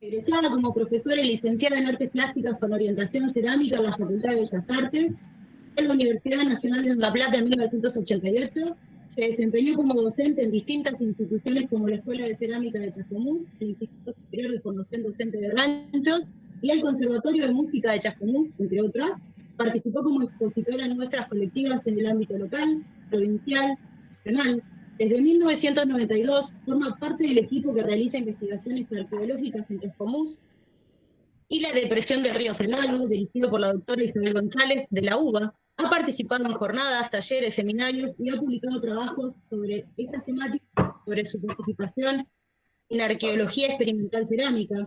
Egresada como profesora y licenciada en Artes Plásticas con orientación cerámica en la Facultad de Bellas Artes, en la Universidad Nacional de La Plata en 1988, se desempeñó como docente en distintas instituciones como la Escuela de Cerámica de Chascomús, el Instituto Superior de Formación Docente de Ranchos y el Conservatorio de Música de Chascomús, entre otras. Participó como expositora en muestras colectivas en el ámbito local, provincial, regional. Desde 1992 forma parte del equipo que realiza investigaciones arqueológicas en Chascomús y la depresión del río Salado, dirigido por la doctora Isabel González de la UBA. Ha participado en jornadas, talleres, seminarios y ha publicado trabajos sobre estas temáticas, sobre su participación en arqueología experimental cerámica.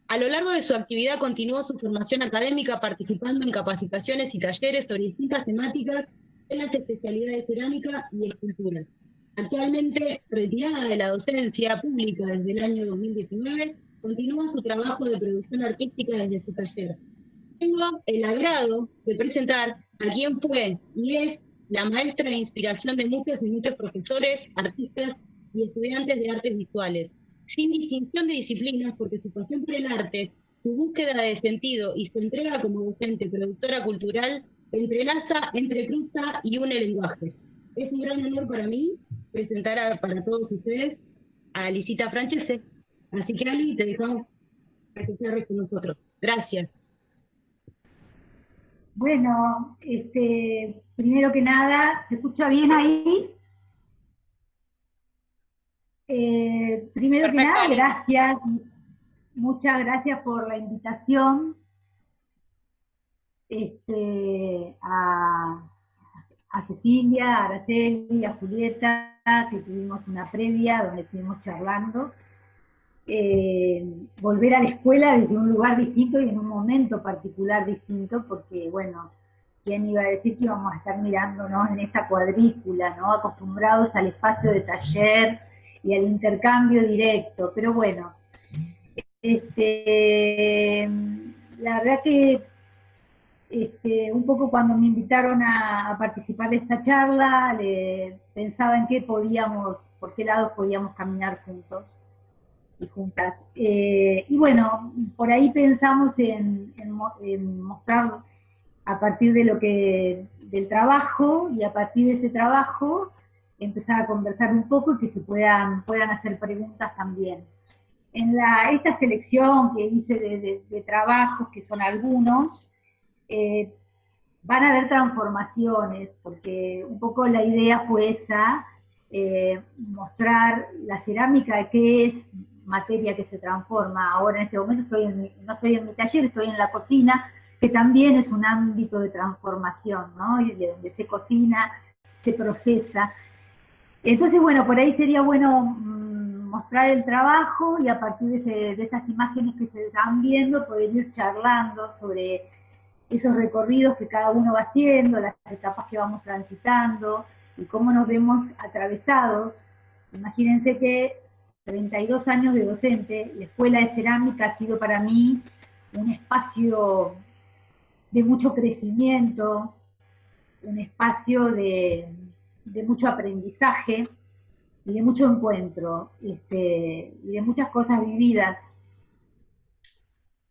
A lo largo de su actividad continuó su formación académica participando en capacitaciones y talleres sobre distintas temáticas en las especialidades cerámica y escultura. Actualmente retirada de la docencia pública desde el año 2019, continúa su trabajo de producción artística desde su taller. Tengo el agrado de presentar a quien fue y es la maestra de inspiración de muchos y muchos profesores, artistas y estudiantes de artes visuales, sin distinción de disciplinas, porque su pasión por el arte, su búsqueda de sentido y su entrega como docente, productora cultural, entrelaza, entrecruza y une lenguajes. Es un gran honor para mí presentar para todos ustedes a Lisita Francese. Así que, Ali, te dejamos para que cierres con nosotros. Gracias. Bueno, primero que nada, ¿se escucha bien ahí? Primero Perfecto, que nada, Ali. Gracias, muchas gracias por la invitación a Cecilia, a Araceli, a Julieta, que tuvimos una previa donde estuvimos charlando. Volver a la escuela desde un lugar distinto y en un momento particular distinto, porque, bueno, ¿quién iba a decir que íbamos a estar mirándonos en esta cuadrícula, ¿no? Acostumbrados al espacio de taller y al intercambio directo, pero bueno, la verdad que un poco cuando me invitaron a participar de esta charla, pensaba en por qué lados podíamos caminar juntos y juntas. Y bueno, por ahí pensamos en mostrar a partir del trabajo, y a partir de ese trabajo empezar a conversar un poco y que se puedan hacer preguntas también. En esta selección que hice de trabajos, que son algunos, van a haber transformaciones, porque un poco la idea fue esa, mostrar la cerámica, que es materia que se transforma. Ahora en este momento no estoy en mi taller, estoy en la cocina, que también es un ámbito de transformación, ¿no? Y de donde se cocina, se procesa. Entonces, bueno, por ahí sería bueno mostrar el trabajo y a partir de esas imágenes que se están viendo, poder ir charlando sobre esos recorridos que cada uno va haciendo, las etapas que vamos transitando y cómo nos vemos atravesados. Imagínense que 32 años de docente, la Escuela de Cerámica ha sido para mí un espacio de mucho crecimiento, un espacio de mucho aprendizaje y de mucho encuentro, y de muchas cosas vividas.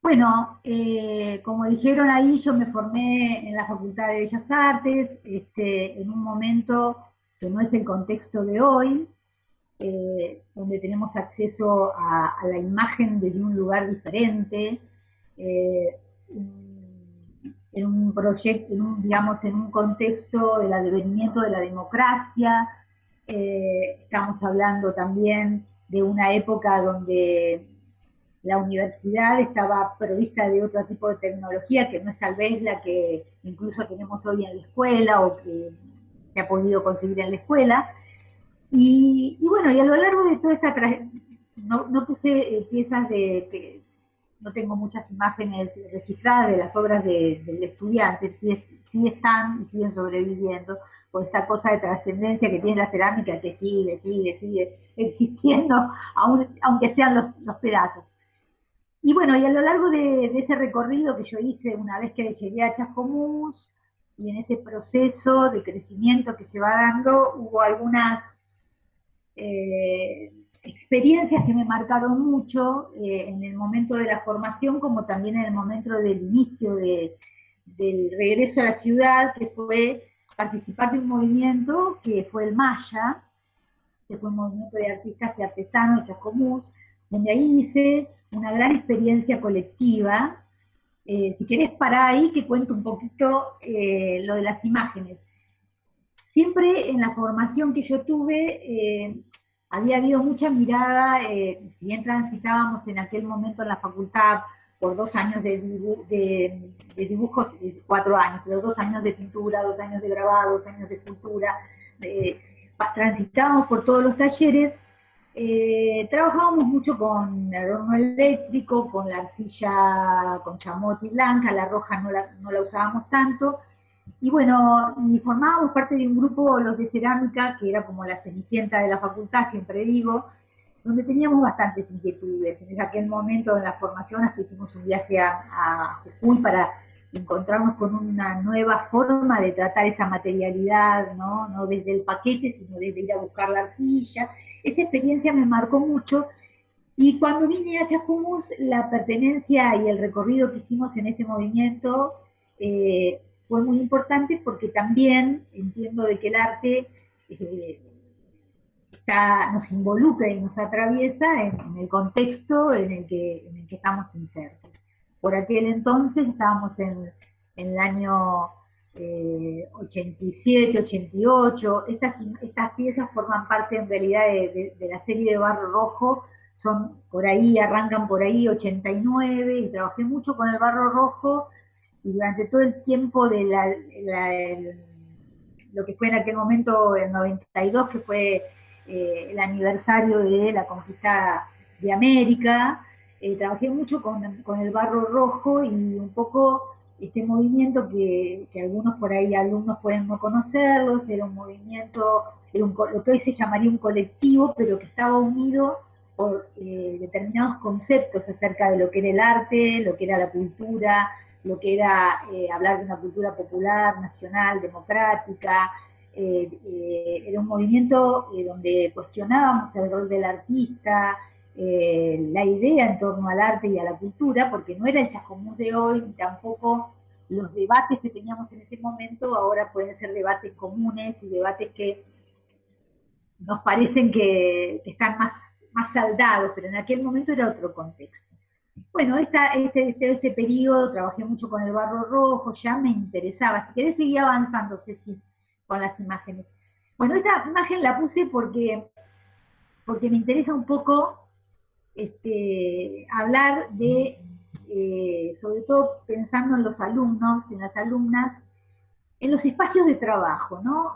Bueno, como dijeron ahí, yo me formé en la Facultad de Bellas Artes, en un momento que no es el contexto de hoy, donde tenemos acceso a la imagen desde un lugar diferente, en un proyecto, digamos, en un contexto del advenimiento de la democracia. Estamos hablando también de una época donde la universidad estaba provista de otro tipo de tecnología que no es tal vez la que incluso tenemos hoy en la escuela o que se ha podido conseguir en la escuela. Y bueno, y a lo largo de toda esta no puse piezas que no tengo muchas imágenes registradas de las obras del estudiante, sí están y siguen sobreviviendo por esta cosa de trascendencia que tiene la cerámica, que sigue existiendo, aunque sean los pedazos. Y bueno, y a lo largo de ese recorrido que yo hice una vez que llegué a Chascomús, y en ese proceso de crecimiento que se va dando, hubo algunas experiencias que me marcaron mucho en el momento de la formación, como también en el momento del inicio del regreso a la ciudad, que fue participar de un movimiento que fue el Maya, que fue un movimiento de artistas y artesanos de Chascomús, donde ahí hice una gran experiencia colectiva. Si querés, para ahí que cuento un poquito lo de las imágenes. Siempre en la formación que yo tuve, había habido mucha mirada, si bien transitábamos en aquel momento en la facultad por 2 años de dibujos, 4 años, pero 2 años de pintura, 2 años de grabado, 2 años de escultura, transitábamos por todos los talleres, trabajábamos mucho con el horno eléctrico, con la arcilla con chamote y blanca, la roja no la usábamos tanto, y bueno, y formábamos parte de un grupo, los de cerámica, que era como la cenicienta de la facultad, siempre digo, donde teníamos bastantes inquietudes. En aquel momento en la formación hasta hicimos un viaje a Jujuy para encontrarnos con una nueva forma de tratar esa materialidad, no desde el paquete, sino desde ir a buscar la arcilla. Esa experiencia me marcó mucho, y cuando vine a Chascomús, la pertenencia y el recorrido que hicimos en ese movimiento fue muy importante, porque también entiendo de que el arte nos involucra y nos atraviesa en el contexto en el que estamos insertos. Por aquel entonces estábamos en el año 87, 88, estas piezas forman parte en realidad de la serie de Barro Rojo, son por ahí, arrancan por ahí 89, y trabajé mucho con el Barro Rojo, y durante todo el tiempo de lo que fue en aquel momento el 92, que fue el aniversario de la conquista de América, trabajé mucho con el Barro Rojo, y un poco este movimiento que algunos por ahí, alumnos, pueden no conocerlos, era un movimiento, lo que hoy se llamaría un colectivo, pero que estaba unido por determinados conceptos acerca de lo que era el arte, lo que era la cultura, lo que era hablar de una cultura popular, nacional, democrática. Era un movimiento donde cuestionábamos el rol del artista, la idea en torno al arte y a la cultura, porque no era el Chascomús de hoy, ni tampoco los debates que teníamos en ese momento ahora pueden ser debates comunes y debates que nos parecen que están más saldados, pero en aquel momento era otro contexto. Bueno, este periodo trabajé mucho con el Barro Rojo, ya me interesaba. Si querés seguir avanzando, Ceci, con las imágenes. Bueno, esta imagen la puse porque me interesa un poco hablar de, sobre todo pensando en los alumnos, en las alumnas, en los espacios de trabajo, ¿no?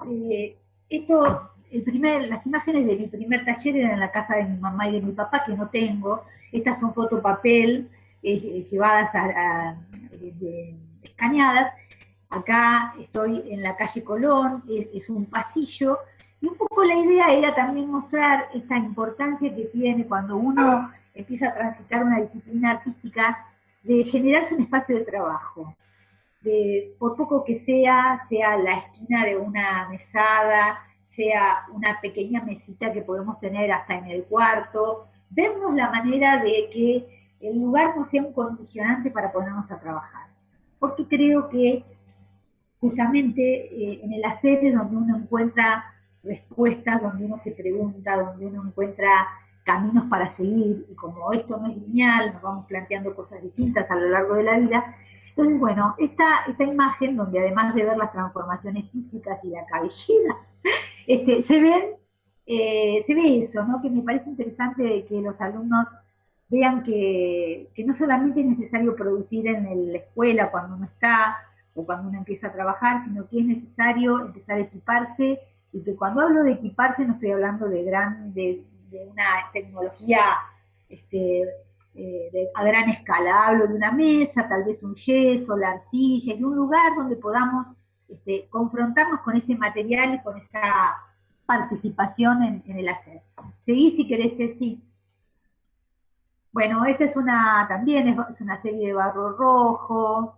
Las imágenes de mi primer taller eran en la casa de mi mamá y de mi papá, que no tengo. Estas son fotopapel llevadas escaneadas. Acá estoy en la calle Colón, es un pasillo, y un poco la idea era también mostrar esta importancia que tiene cuando uno empieza a transitar una disciplina artística, de generarse un espacio de trabajo. Por poco que sea la esquina de una mesada, sea una pequeña mesita que podemos tener hasta en el cuarto, vernos la manera de que el lugar no sea un condicionante para ponernos a trabajar. Porque creo que justamente en el hacer es donde uno encuentra respuestas, donde uno se pregunta, donde uno encuentra caminos para seguir, y como esto no es lineal, nos vamos planteando cosas distintas a lo largo de la vida. Entonces, bueno, esta imagen, donde además de ver las transformaciones físicas y la cabellera, se ve eso, ¿no? Que me parece interesante que los alumnos vean que no solamente es necesario producir en la escuela cuando uno está, o cuando uno empieza a trabajar, sino que es necesario empezar a equiparse, y que cuando hablo de equiparse no estoy hablando de una tecnología a gran escala, hablo de una mesa, tal vez un yeso, la arcilla, y un lugar donde podamos confrontarnos con ese material y con esa participación en el hacer. Seguí si querés, Ceci. Bueno, esta también es una serie de Barro Rojo,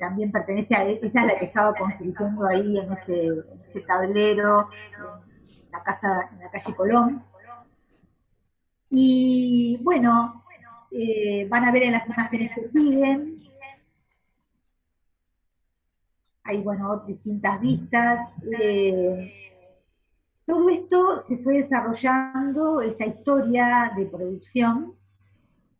también pertenece esa es la que estaba construyendo ahí en ese tablero, en la calle Colón. Y bueno, van a ver en las imágenes que siguen, hay, bueno, distintas vistas. Todo esto se fue desarrollando, esta historia de producción,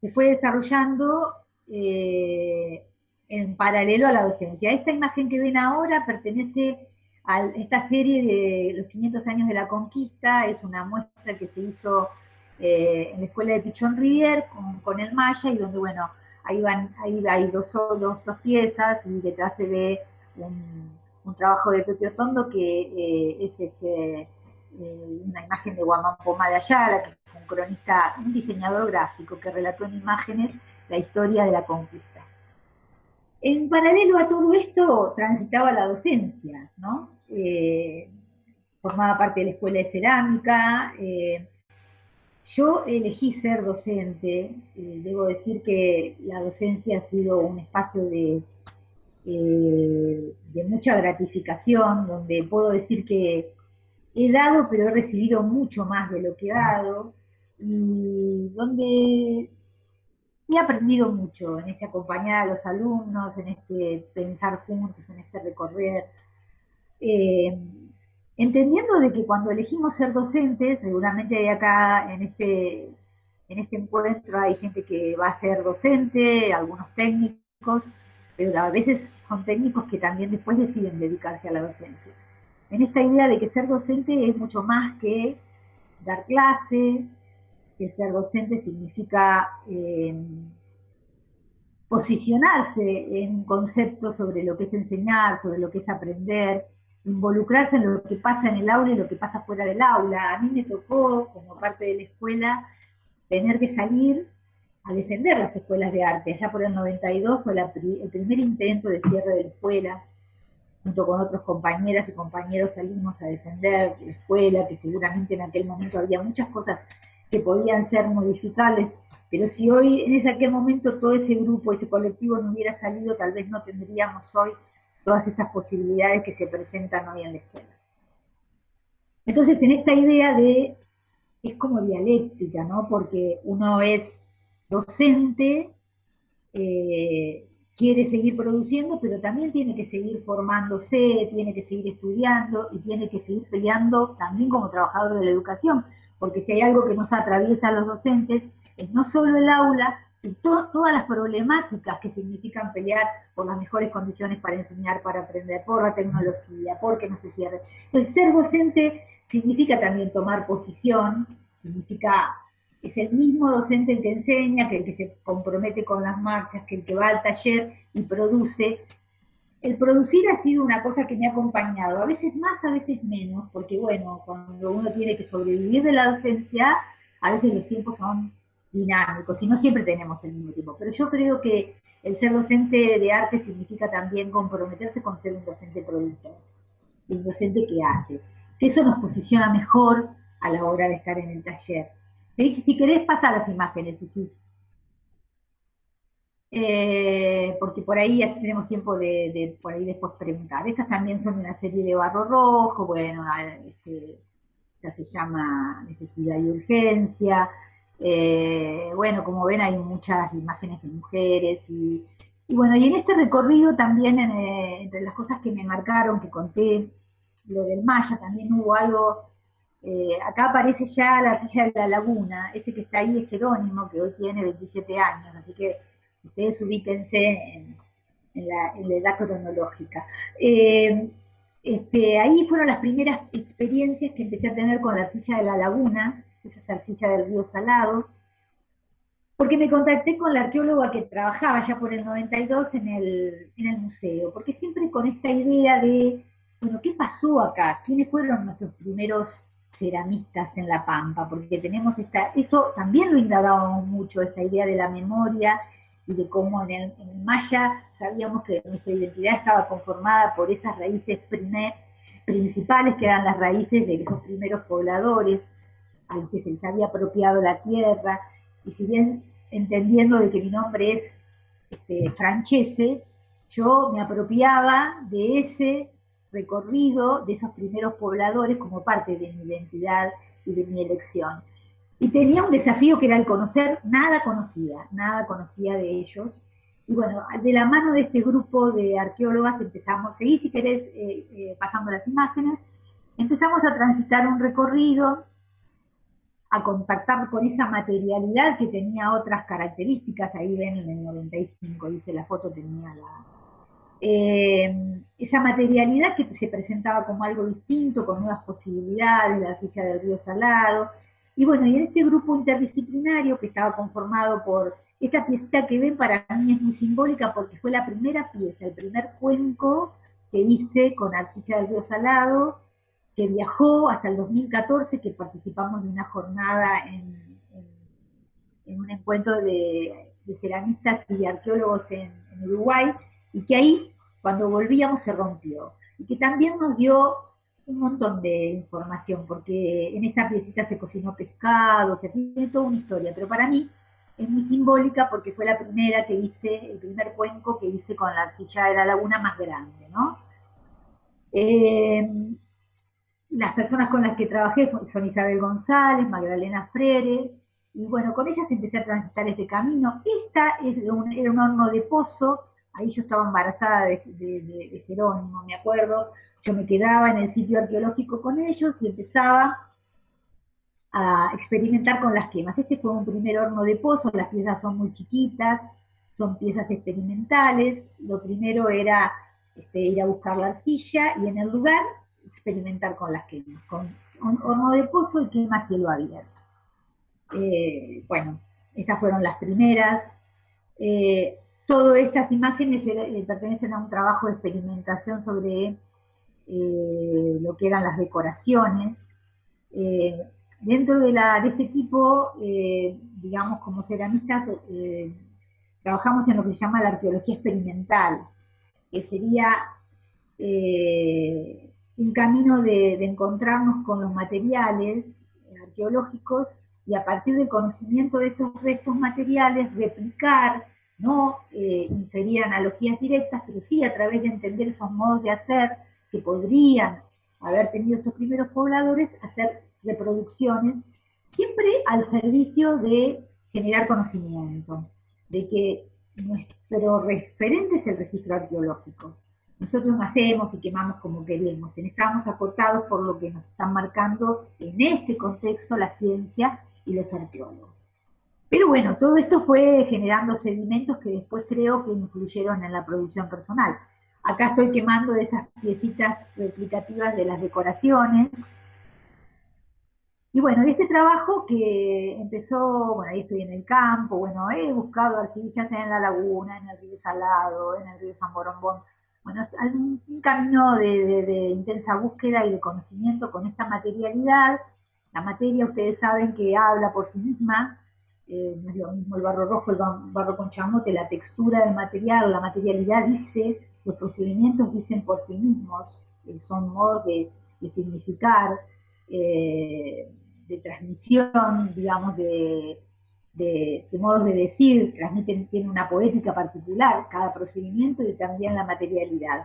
se fue desarrollando en paralelo a la docencia. Esta imagen que ven ahora pertenece a esta serie de los 500 años de la conquista, es una muestra que se hizo en la escuela de Pichón Rivier con el Maya, y donde, bueno, ahí hay dos piezas, y detrás se ve un trabajo de Pepe Otondo, que es una imagen de Guamán Pomá de Ayala, que es un cronista, un diseñador gráfico que relató en imágenes la historia de la conquista. En paralelo a todo esto transitaba la docencia, ¿no? Formaba parte de la escuela de cerámica. Yo elegí ser docente. Debo decir que la docencia ha sido un espacio de mucha gratificación, donde puedo decir que he dado, pero he recibido mucho más de lo que he dado, y donde he aprendido mucho en este acompañar a los alumnos, en este pensar juntos, en este recorrer, eh, entendiendo de que cuando elegimos ser docentes, seguramente hay acá en este encuentro hay gente que va a ser docente, algunos técnicos, pero a veces son técnicos que también después deciden dedicarse a la docencia. En esta idea de que ser docente es mucho más que dar clase, que ser docente significa posicionarse en un concepto sobre lo que es enseñar, sobre lo que es aprender, involucrarse en lo que pasa en el aula y lo que pasa fuera del aula. A mí me tocó, como parte de la escuela, tener que salir a defender las escuelas de arte. Allá por el 92 fue el primer intento de cierre de la escuela. Junto con otros compañeras y compañeros salimos a defender la escuela, que seguramente en aquel momento había muchas cosas que podían ser modificables, pero si hoy, en aquel momento, todo ese grupo, ese colectivo no hubiera salido, tal vez no tendríamos hoy todas estas posibilidades que se presentan hoy en la escuela. Entonces, en esta idea es como dialéctica, ¿no? Porque uno es docente, quiere seguir produciendo, pero también tiene que seguir formándose, tiene que seguir estudiando y tiene que seguir peleando también como trabajador de la educación, porque si hay algo que nos atraviesa a los docentes, es no solo el aula, sino todas las problemáticas que significan pelear por las mejores condiciones para enseñar, para aprender, por la tecnología, porque no se cierre. Entonces, ser docente significa también tomar posición, significa es el mismo docente el que enseña, que el que se compromete con las marchas, que el que va al taller y produce. El producir ha sido una cosa que me ha acompañado, a veces más, a veces menos, porque bueno, cuando uno tiene que sobrevivir de la docencia, a veces los tiempos son dinámicos y no siempre tenemos el mismo tiempo. Pero yo creo que el ser docente de arte significa también comprometerse con ser un docente productor, un docente que hace. Que eso nos posiciona mejor a la hora de estar en el taller. Si querés, pasar las imágenes, sí. Porque por ahí así tenemos tiempo de por ahí después preguntar. Estas también son una serie de barro rojo, bueno, esta se llama Necesidad y Urgencia. Bueno, como ven hay muchas imágenes de mujeres y bueno, y en este recorrido también entre las cosas que me marcaron, que conté, lo del Maya, también hubo algo. Acá aparece ya la arcilla de la laguna, ese que está ahí es Jerónimo, que hoy tiene 27 años, así que ustedes ubíquense en la edad cronológica. Ahí fueron las primeras experiencias que empecé a tener con la arcilla de la laguna, esa es arcilla del río Salado, porque me contacté con la arqueóloga que trabajaba ya por el 92 en el museo, porque siempre con esta idea de, bueno, ¿qué pasó acá? ¿Quiénes fueron nuestros primeros ceramistas en La Pampa? Porque tenemos eso también lo indagábamos mucho, esta idea de la memoria y de cómo en el Maya sabíamos que nuestra identidad estaba conformada por esas raíces principales, que eran las raíces de esos primeros pobladores, a los que se les había apropiado la tierra, y si bien entendiendo de que mi nombre es Francese, yo me apropiaba de ese recorrido de esos primeros pobladores como parte de mi identidad y de mi elección. Y tenía un desafío que era el conocer, nada conocía de ellos. Y bueno, de la mano de este grupo de arqueólogas empezamos, seguí si querés pasando las imágenes, empezamos a transitar un recorrido, a contactar con esa materialidad que tenía otras características. Ahí ven en el 95, dice la foto, tenía esa materialidad que se presentaba como algo distinto, con nuevas posibilidades, la arcilla del río Salado. Y bueno, y en este grupo interdisciplinario que estaba conformado por esta piecita que ven, para mí es muy simbólica porque fue la primera pieza, el primer cuenco que hice con arcilla del río Salado, que viajó hasta el 2014, que participamos de una jornada en un encuentro de ceramistas y de arqueólogos en Uruguay, y que ahí, cuando volvíamos, se rompió. Y que también nos dio un montón de información, porque en esta piecita se cocinó pescado, se tiene toda una historia, pero para mí es muy simbólica porque fue la primera que hice, el primer cuenco que hice con la arcilla de la laguna más grande, ¿no? Las personas con las que trabajé son Isabel González, Magdalena Freire, y bueno, con ellas empecé a transitar este camino. Esta era un horno de pozo, ahí yo estaba embarazada de Jerónimo, me acuerdo, yo me quedaba en el sitio arqueológico con ellos y empezaba a experimentar con las quemas. Este fue un primer horno de pozo, las piezas son muy chiquitas, son piezas experimentales. Lo primero era ir a buscar la arcilla y en el lugar experimentar con las quemas, con un horno de pozo y quema a cielo abierto. Bueno, estas fueron las primeras. Todas estas imágenes pertenecen a un trabajo de experimentación sobre lo que eran las decoraciones. Dentro de este equipo, digamos, como ceramistas, trabajamos en lo que se llama la arqueología experimental, que sería un camino de encontrarnos con los materiales arqueológicos y a partir del conocimiento de esos restos materiales replicar, no inferir analogías directas, pero sí a través de entender esos modos de hacer que podrían haber tenido estos primeros pobladores, hacer reproducciones, siempre al servicio de generar conocimiento, de que nuestro referente es el registro arqueológico. Nosotros nacemos y quemamos como queremos, estamos acotados por lo que nos están marcando en este contexto la ciencia y los arqueólogos. Pero bueno, todo esto fue generando sedimentos que después creo que influyeron en la producción personal. Acá estoy quemando esas piecitas replicativas de las decoraciones. Y bueno, este trabajo que empezó, bueno, ahí estoy en el campo, bueno, he buscado arcillas en la laguna, en el río Salado, en el río San Borombón. Bueno, es un camino de intensa búsqueda y de conocimiento con esta materialidad. La materia, ustedes saben que habla por sí misma, no es lo mismo el barro rojo, el barro con chamote, la textura del material, la materialidad dice, los procedimientos dicen por sí mismos, son modos de significar, de transmisión, digamos, de modos de decir, tiene una poética particular, cada procedimiento y también la materialidad.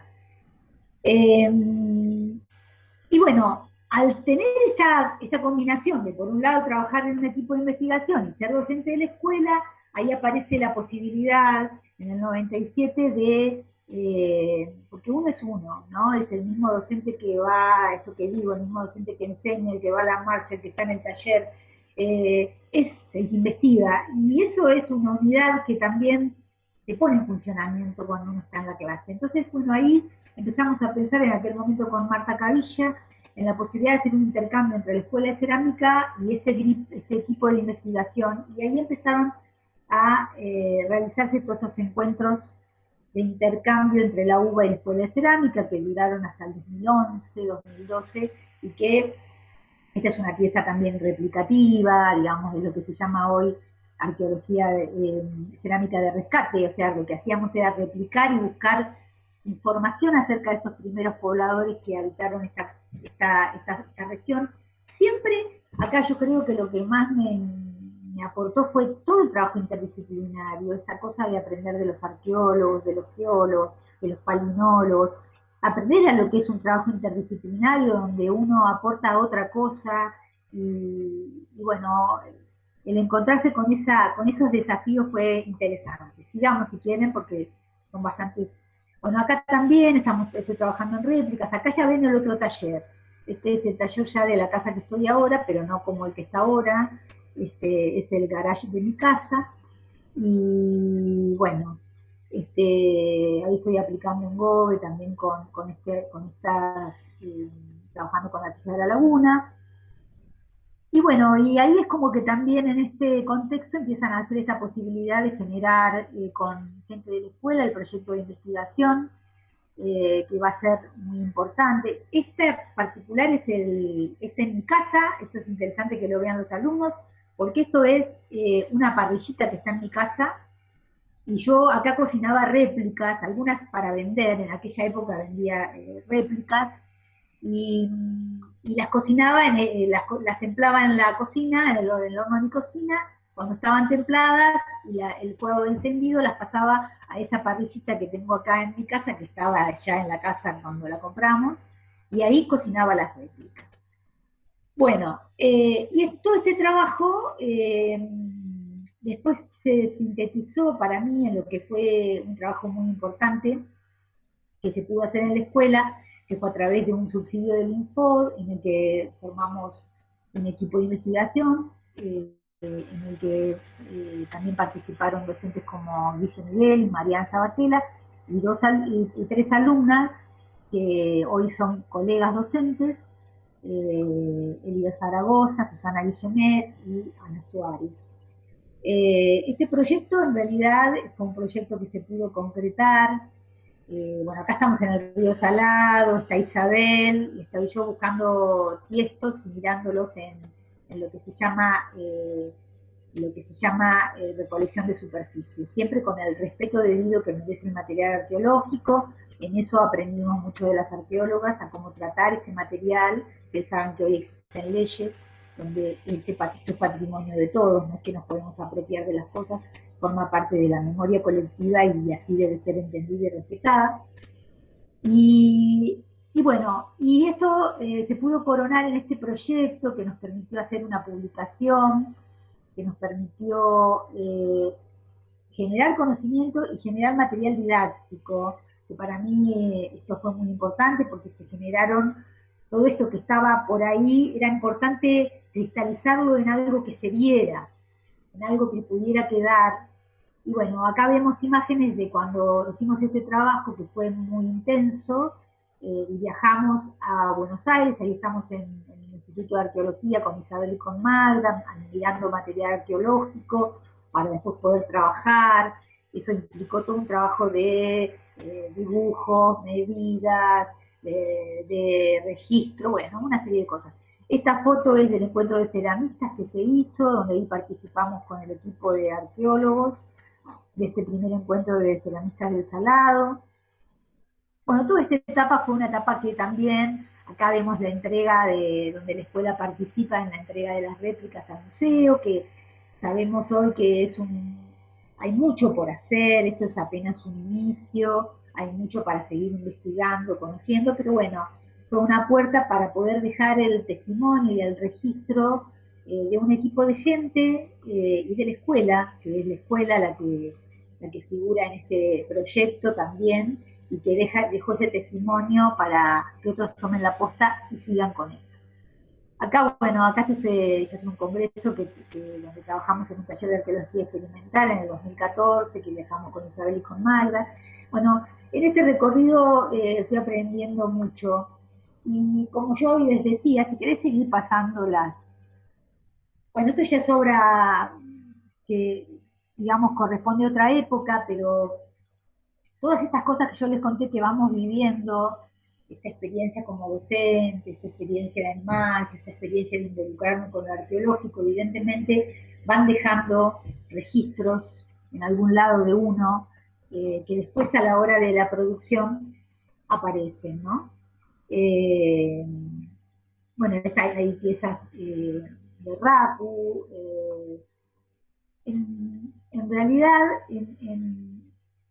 Y bueno, al tener esta combinación de, por un lado, trabajar en un equipo de investigación y ser docente de la escuela, ahí aparece la posibilidad, en el 97, porque uno es uno, ¿no? Es el mismo docente que va, esto que digo, el mismo docente que enseña, el que va a la marcha, el que está en el taller, es el que investiga, y eso es una unidad que también se pone en funcionamiento cuando uno está en la clase. Entonces, bueno, ahí empezamos a pensar en aquel momento con Marta Cavilla en la posibilidad de hacer un intercambio entre la Escuela de Cerámica y este equipo de investigación, y ahí empezaron a realizarse todos estos encuentros de intercambio entre la UBA y la Escuela de Cerámica, que duraron hasta el 2011, 2012, y que esta es una pieza también replicativa, digamos, de lo que se llama hoy arqueología cerámica de rescate. O sea, lo que hacíamos era replicar y buscar información acerca de estos primeros pobladores que habitaron esta región. Siempre, acá yo creo que lo que más me aportó fue todo el trabajo interdisciplinario, esta cosa de aprender de los arqueólogos, de los geólogos, de los palinólogos, aprender a lo que es un trabajo interdisciplinario donde uno aporta otra cosa y bueno, el encontrarse con esos desafíos fue interesante. Sigamos si quieren, porque son bastantes. Bueno, acá también estoy trabajando en réplicas. Acá ya ven el otro taller. Este es el taller ya de la casa que estoy ahora, pero no como el que está ahora. Este es el garage de mi casa. Y bueno, ahí estoy aplicando en Gove también trabajando con la silla de la laguna. Y bueno, y ahí es como que también en este contexto empiezan a hacer esta posibilidad de generar con gente de la escuela el proyecto de investigación, que va a ser muy importante. Este particular es en mi casa, esto es interesante que lo vean los alumnos, porque esto es una parrillita que está en mi casa, y yo acá cocinaba réplicas, algunas para vender, en aquella época vendía réplicas, y, y las cocinaba, las templaba en la cocina, en el horno de mi cocina. Cuando estaban templadas y el fuego encendido, las pasaba a esa parrillita que tengo acá en mi casa, que estaba ya en la casa cuando la compramos, y ahí cocinaba las réplicas. Bueno, y todo este trabajo después se sintetizó para mí en lo que fue un trabajo muy importante que se pudo hacer en la escuela, que fue a través de un subsidio del Infod, en el que formamos un equipo de investigación, en el que también participaron docentes como Guille Miguel y Mariana Sabatella, y 3 alumnas que hoy son colegas docentes, Elida Zaragoza, Susana Guillemet y Ana Suárez. Este proyecto en realidad fue un proyecto que se pudo concretar. Bueno, acá estamos en el río Salado, está Isabel, y estoy yo buscando tiestos y mirándolos en lo que se llama recolección de superficie, siempre con el respeto debido que merece el material arqueológico. En eso aprendimos mucho de las arqueólogas, a cómo tratar este material, que saben que hoy existen leyes donde esto es patrimonio de todos, no es que nos podemos apropiar de las cosas, forma parte de la memoria colectiva y así debe ser entendida y respetada. Y bueno, y esto se pudo coronar en este proyecto que nos permitió hacer una publicación, que nos permitió generar conocimiento y generar material didáctico, que para mí esto fue muy importante porque se generaron todo esto que estaba por ahí, era importante cristalizarlo en algo que se viera, en algo que pudiera quedar. Y bueno, acá vemos imágenes de cuando hicimos este trabajo que fue muy intenso, y viajamos a Buenos Aires, ahí estamos en el Instituto de Arqueología con Isabel y con Magda, mirando material arqueológico para después poder trabajar. Eso implicó todo un trabajo de dibujos, medidas, de registro, bueno, una serie de cosas. Esta foto es del encuentro de ceramistas que se hizo, donde ahí participamos con el equipo de arqueólogos de este primer encuentro de ceramistas del Salado. Bueno, toda esta etapa fue una etapa que también, acá vemos la entrega donde la escuela participa en la entrega de las réplicas al museo, que sabemos hoy que hay mucho por hacer, esto es apenas un inicio, hay mucho para seguir investigando, conociendo, pero bueno, fue una puerta para poder dejar el testimonio y el registro de un equipo de gente y de la escuela, que es la escuela la que figura en este proyecto también, y que dejó ese testimonio para que otros tomen la posta y sigan con esto. Acá, bueno, acá ya es un congreso donde trabajamos en un taller de arqueología experimental en el 2014, que viajamos con Isabel y con Magda. Bueno, en este recorrido fui aprendiendo mucho. Y como yo hoy les decía, si querés seguir pasando bueno, esto ya es obra que, digamos, corresponde a otra época, pero todas estas cosas que yo les conté que vamos viviendo, esta experiencia como docente, esta experiencia en MASH, esta experiencia de involucrarme con lo arqueológico, evidentemente van dejando registros en algún lado de uno, que después a la hora de la producción aparecen, ¿no? Bueno, hay piezas de Rapu. En realidad,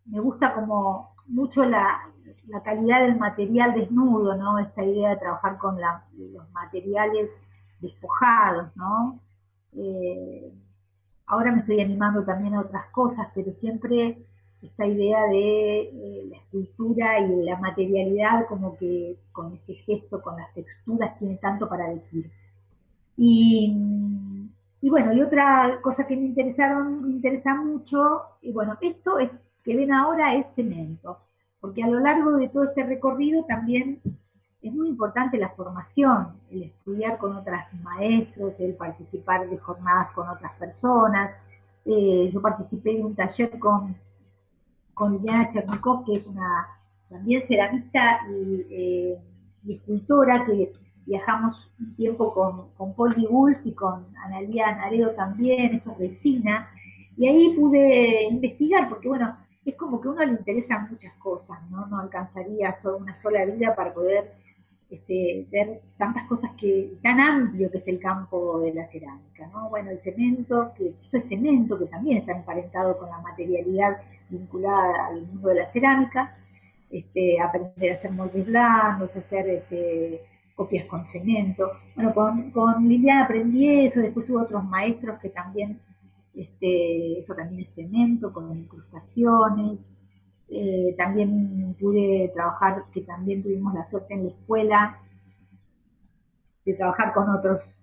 me gusta como mucho la calidad del material desnudo, ¿no? Esta idea de trabajar con los materiales despojados, ¿no? ahora me estoy animando también a otras cosas, pero siempre esta idea de la escultura y la materialidad, como que con ese gesto, con las texturas, tiene tanto para decir. Y, y bueno, y otra cosa que me interesa mucho, y bueno, esto es, que ven ahora es cemento, porque a lo largo de todo este recorrido también es muy importante la formación, el estudiar con otros maestros, el participar de jornadas con otras personas. Yo participé de un taller con Liliana Chernikov, que es una también ceramista y escultora, que viajamos un tiempo con Polly Wolf y con Analía Naredo también, esto es resina, y ahí pude investigar, porque bueno, es como que a uno le interesan muchas cosas, ¿no? No alcanzaría solo una sola vida para poder ver tantas cosas, tan amplio que es el campo de la cerámica, ¿no? Bueno, el cemento, que esto es cemento, que también está emparentado con la materialidad vinculada al mundo de la cerámica, aprender a hacer moldes blandos, hacer copias con cemento. Bueno, con Liliana aprendí eso, después hubo otros maestros que también, esto también es cemento, con incrustaciones. También pude trabajar, que también tuvimos la suerte en la escuela de trabajar con otros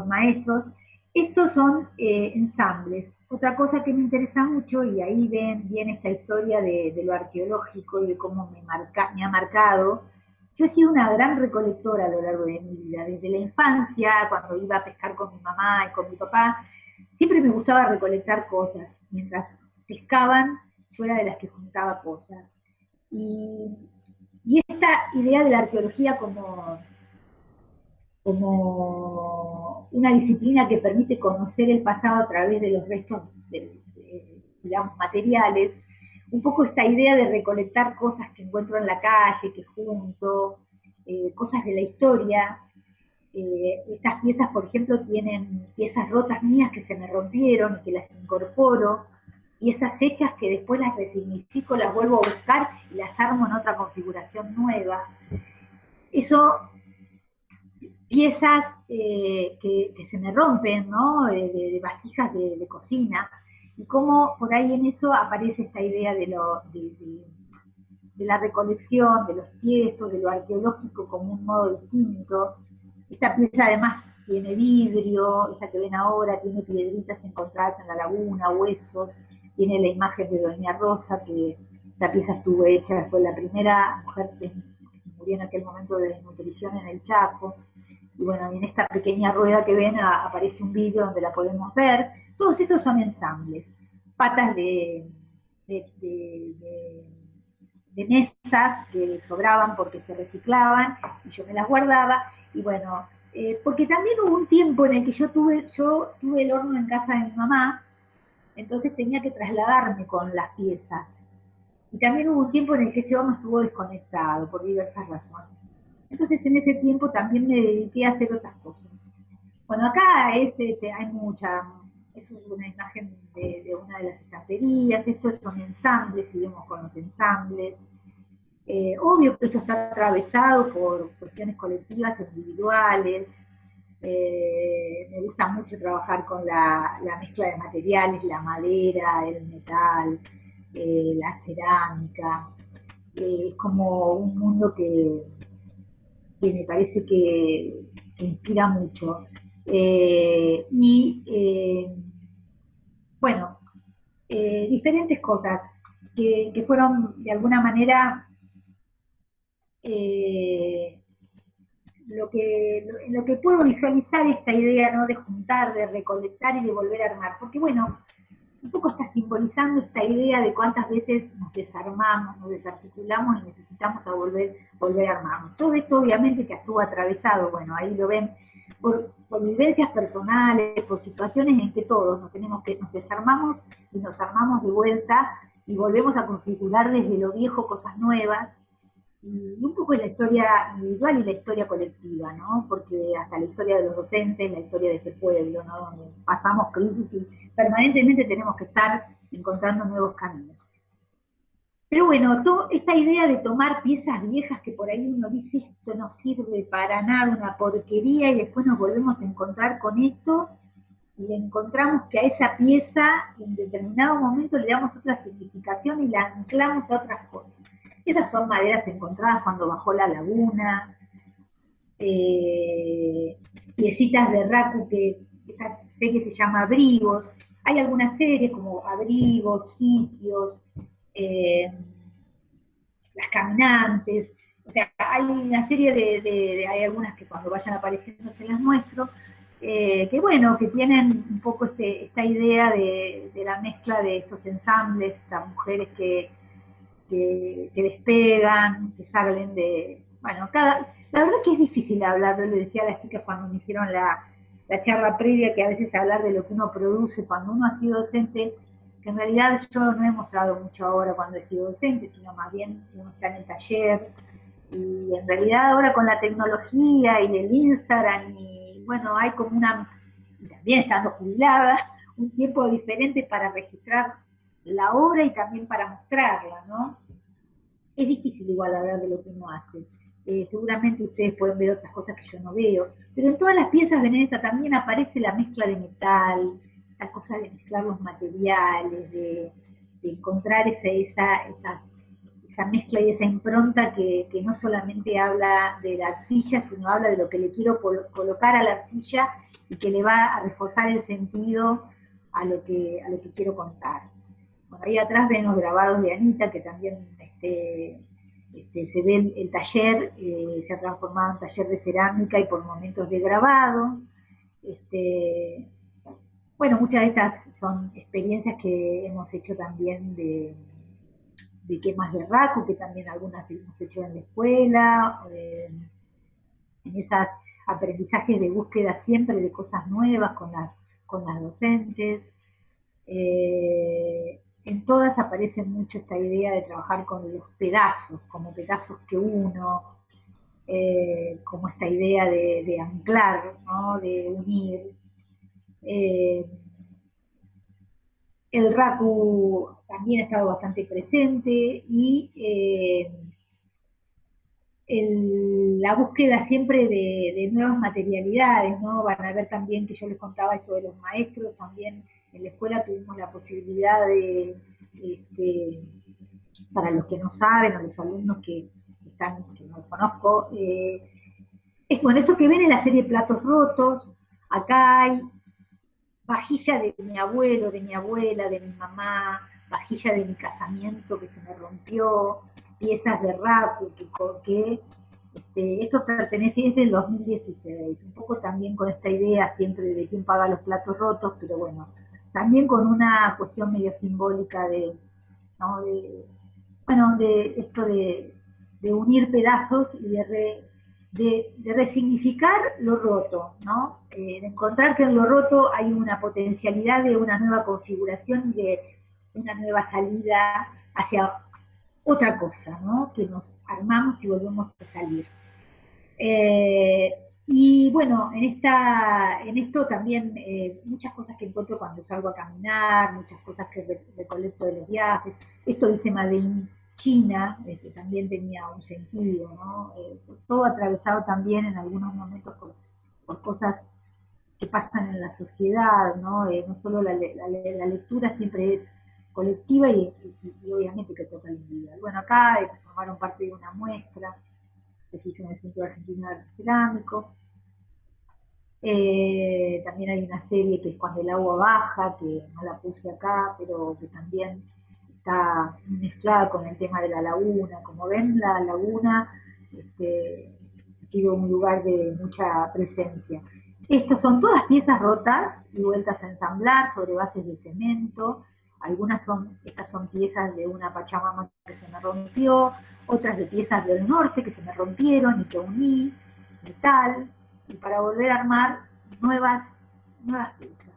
maestros. Estos son ensambles. Otra cosa que me interesa mucho, y ahí viene esta historia de lo arqueológico y de cómo me ha marcado. Yo he sido una gran recolectora a lo largo de mi vida, desde la infancia, cuando iba a pescar con mi mamá y con mi papá, siempre me gustaba recolectar cosas. Mientras pescaban, yo era de las que juntaba cosas. Y esta idea de la arqueología como una disciplina que permite conocer el pasado a través de los restos, digamos, materiales, un poco esta idea de recolectar cosas que encuentro en la calle, que junto, cosas de la historia. Estas piezas, por ejemplo, tienen piezas rotas mías que se me rompieron y que las incorporo, y esas hechas que después las resignifico, las vuelvo a buscar y las armo en otra configuración nueva. Eso, piezas que se me rompen, ¿no? De vasijas de cocina, y cómo por ahí en eso aparece esta idea de la recolección, de los tiestos, de lo arqueológico como un modo distinto. Esta pieza además tiene vidrio, esta que ven ahora tiene piedritas encontradas en la laguna, huesos, tiene la imagen de Doña Rosa, que la pieza estuvo hecha, fue la primera mujer que murió en aquel momento de desnutrición en el Chaco. Y bueno, en esta pequeña rueda que ven aparece un vídeo donde la podemos ver. Todos estos son ensambles, patas de mesas que sobraban porque se reciclaban y yo me las guardaba. Y bueno, porque también hubo un tiempo en el que yo tuve el horno en casa de mi mamá, entonces tenía que trasladarme con las piezas. Y también hubo un tiempo en el que ese horno estuvo desconectado por diversas razones. Entonces en ese tiempo también me dediqué a hacer otras cosas. Bueno, acá hay es una imagen de una de las estanterías, estos son ensambles, seguimos con los ensambles. Obvio que esto está atravesado por cuestiones colectivas, individuales. Me gusta mucho trabajar con la mezcla de materiales, la madera, el metal, la cerámica. Es como un mundo que me parece que inspira mucho. Bueno, diferentes cosas que fueron de alguna manera en lo que puedo visualizar esta idea, ¿no? De juntar, de recolectar y de volver a armar. Porque bueno, un poco está simbolizando esta idea de cuántas veces nos desarmamos, nos desarticulamos y necesitamos volver a armarnos. Todo esto obviamente que estuvo atravesado, bueno, ahí lo ven, por vivencias personales, por situaciones en que todos nos desarmamos y nos armamos de vuelta y volvemos a configurar desde lo viejo cosas nuevas. Y un poco es la historia individual y la historia colectiva, ¿no? Porque hasta la historia de los docentes, la historia de este pueblo, ¿no? Donde pasamos crisis y permanentemente tenemos que estar encontrando nuevos caminos. Pero bueno, esta idea de tomar piezas viejas que por ahí uno dice, esto no sirve para nada, una porquería, y después nos volvemos a encontrar con esto, y le encontramos que a esa pieza en determinado momento le damos otra significación y la anclamos a otras cosas. Esas son maderas encontradas cuando bajó la laguna, piecitas de raku, que esta serie se llama Abrigos. Hay algunas series como Abrigos, Sitios, Las Caminantes. O sea, hay una serie hay algunas que cuando vayan apareciendo se las muestro, que bueno, que tienen un poco esta idea de la mezcla de estos ensambles, estas mujeres que despegan, que salen de... Bueno, la verdad que es difícil hablar, yo le decía a las chicas cuando me hicieron la charla previa, que a veces hablar de lo que uno produce cuando uno ha sido docente, que en realidad yo no he mostrado mucho ahora cuando he sido docente, sino más bien uno está en el taller, y en realidad ahora con la tecnología y el Instagram, y bueno, hay como y también estando jubilada, un tiempo diferente para registrar la obra y también para mostrarla, ¿no? Es difícil igual hablar de lo que uno hace. Seguramente ustedes pueden ver otras cosas que yo no veo, pero en todas las piezas de Veneta también aparece la mezcla de metal, la cosa de mezclar los materiales, de encontrar esa mezcla y esa impronta que no solamente habla de la arcilla, sino habla de lo que le quiero colocar a la arcilla y que le va a reforzar el sentido a lo que quiero contar. Bueno, ahí atrás ven los grabados de Anita, que también se ve el taller, se ha transformado en taller de cerámica y por momentos de grabado. Bueno, muchas de estas son experiencias que hemos hecho también de quemas de raku, que también algunas hemos hecho en la escuela, en esos aprendizajes de búsqueda siempre de cosas nuevas con las docentes. En todas aparece mucho esta idea de trabajar con los pedazos, como pedazos que uno, como esta idea de anclar, ¿no? De unir. El raku también ha estado bastante presente y la búsqueda siempre de nuevas materialidades, ¿no? Van a ver también que yo les contaba esto de los maestros, también en la escuela tuvimos la posibilidad para los que no saben, o los alumnos que no los conozco, bueno, esto que ven en la serie Platos Rotos, acá hay vajilla de mi abuelo, de mi abuela, de mi mamá, vajilla de mi casamiento que se me rompió, piezas de raku que esto pertenece desde el 2016, un poco también con esta idea siempre de quién paga los platos rotos, pero bueno, también con una cuestión medio simbólica ¿no? de esto de unir pedazos y de resignificar lo roto, ¿no? De encontrar que en lo roto hay una potencialidad de una nueva configuración y de una nueva salida hacia otra cosa, ¿no? Que nos armamos y volvemos a salir. Y bueno, en esto también muchas cosas que encuentro cuando salgo a caminar, muchas cosas que recolecto de los viajes. Esto dice Made in China, que también tenía un sentido, ¿no? Todo atravesado también en algunos momentos por cosas que pasan en la sociedad, ¿no? No solo la lectura siempre es colectiva y obviamente que toca el individual. Bueno, acá formaron parte de una muestra que se hizo en el Centro Argentino de Arte Cerámico. También hay una serie que es Cuando el agua baja, que no la puse acá, pero que también está mezclada con el tema de la laguna. Como ven, la laguna ha sido un lugar de mucha presencia. Estas son todas piezas rotas y vueltas a ensamblar sobre bases de cemento. Estas son piezas de una Pachamama que se me rompió, otras de piezas del norte que se me rompieron y que uní, metal, y para volver a armar nuevas piezas.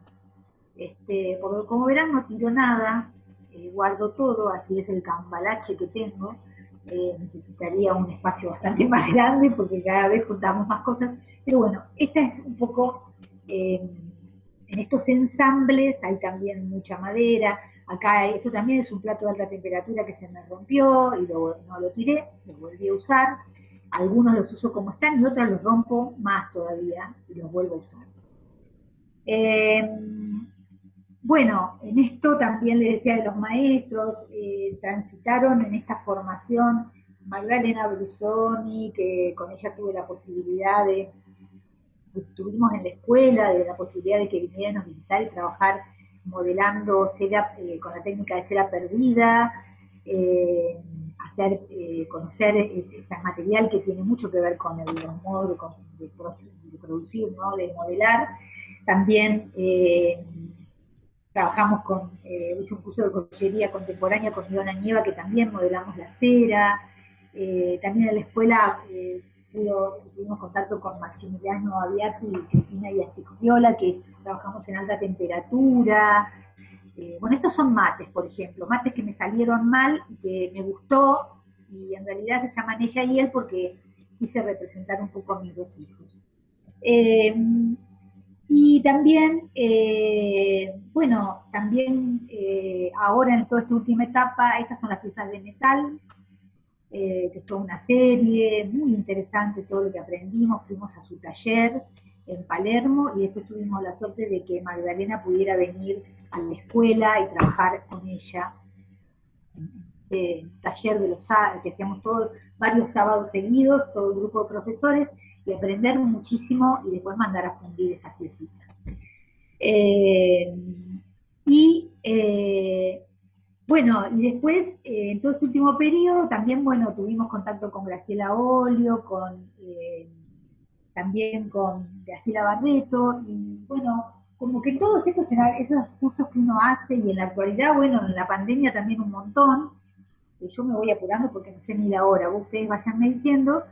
Porque como verán no tiro nada, guardo todo, así es el cambalache que tengo. Necesitaría un espacio bastante más grande porque cada vez juntamos más cosas, pero bueno, esta es un poco, en estos ensambles hay también mucha madera. Acá esto también es un plato de alta temperatura que se me rompió y no lo tiré, lo volví a usar. Algunos los uso como están y otros los rompo más todavía y los vuelvo a usar. bueno, en esto también les decía de los maestros, transitaron en esta formación Magdalena Brusoni, que con ella tuve la posibilidad de, estuvimos en la escuela, de la posibilidad de que vinieran a visitar y trabajar modelando cera, con la técnica de cera perdida, conocer ese material que tiene mucho que ver con el modo de producir, ¿no? De modelar. También trabajamos hice un curso de joyería contemporánea con Ivana Nieva, que también modelamos la cera. También en la escuela tuvimos contacto con Maximiliano Aviati y Cristina Iasticviola, que trabajamos en alta temperatura. Bueno, estos son mates, por ejemplo, mates que me salieron mal y que me gustó, y en realidad se llaman ella y él porque quise representar un poco a mis dos hijos. Y también, bueno, también ahora en toda esta última etapa, estas son las piezas de metal, que es toda una serie, muy interesante todo lo que aprendimos. Fuimos a su taller en Palermo y después tuvimos la suerte de que Magdalena pudiera venir a la escuela y trabajar con ella en un taller de los sábados, que hacíamos varios sábados seguidos, todo el grupo de profesores, y aprender muchísimo y después mandar a fundir estas piecitas. Bueno, y después, en todo este último periodo, también, bueno, tuvimos contacto con Graciela Olio, también con Graciela Barreto, y bueno, como que todos esos cursos que uno hace, y en la actualidad, bueno, en la pandemia también un montón, que yo me voy apurando porque no sé ni la hora, ustedes vayanme diciendo,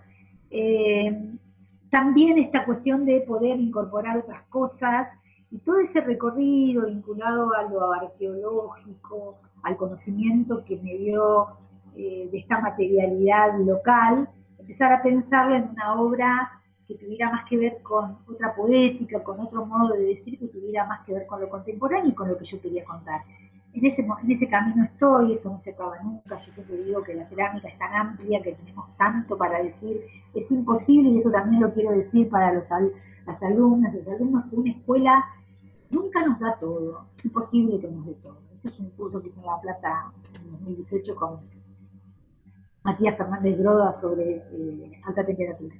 también esta cuestión de poder incorporar otras cosas, y todo ese recorrido vinculado a lo arqueológico, al conocimiento que me dio de esta materialidad local, empezar a pensarla en una obra que tuviera más que ver con otra poética, con otro modo de decir, que tuviera más que ver con lo contemporáneo y con lo que yo quería contar. En ese camino estoy, esto no se acaba nunca. Yo siempre digo que la cerámica es tan amplia, que tenemos tanto para decir, es imposible, y eso también lo quiero decir para las alumnas, los alumnos, que una escuela nunca nos da todo, es imposible que nos dé todo. Este es un curso que hice en La Plata en 2018 con Matías Fernández Groda sobre alta temperatura.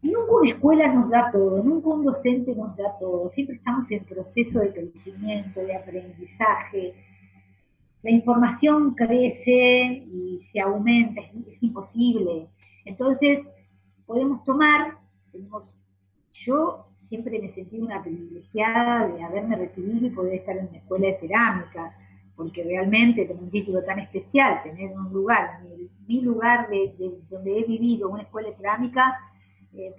Nunca una escuela nos da todo, nunca un docente nos da todo, siempre estamos en proceso de crecimiento, de aprendizaje. La información crece y se aumenta, es imposible. Entonces, podemos yo siempre me sentí una privilegiada de haberme recibido y poder estar en una escuela de cerámica, porque realmente tener un título tan especial, tener un lugar, mi lugar donde he vivido, una escuela de cerámica,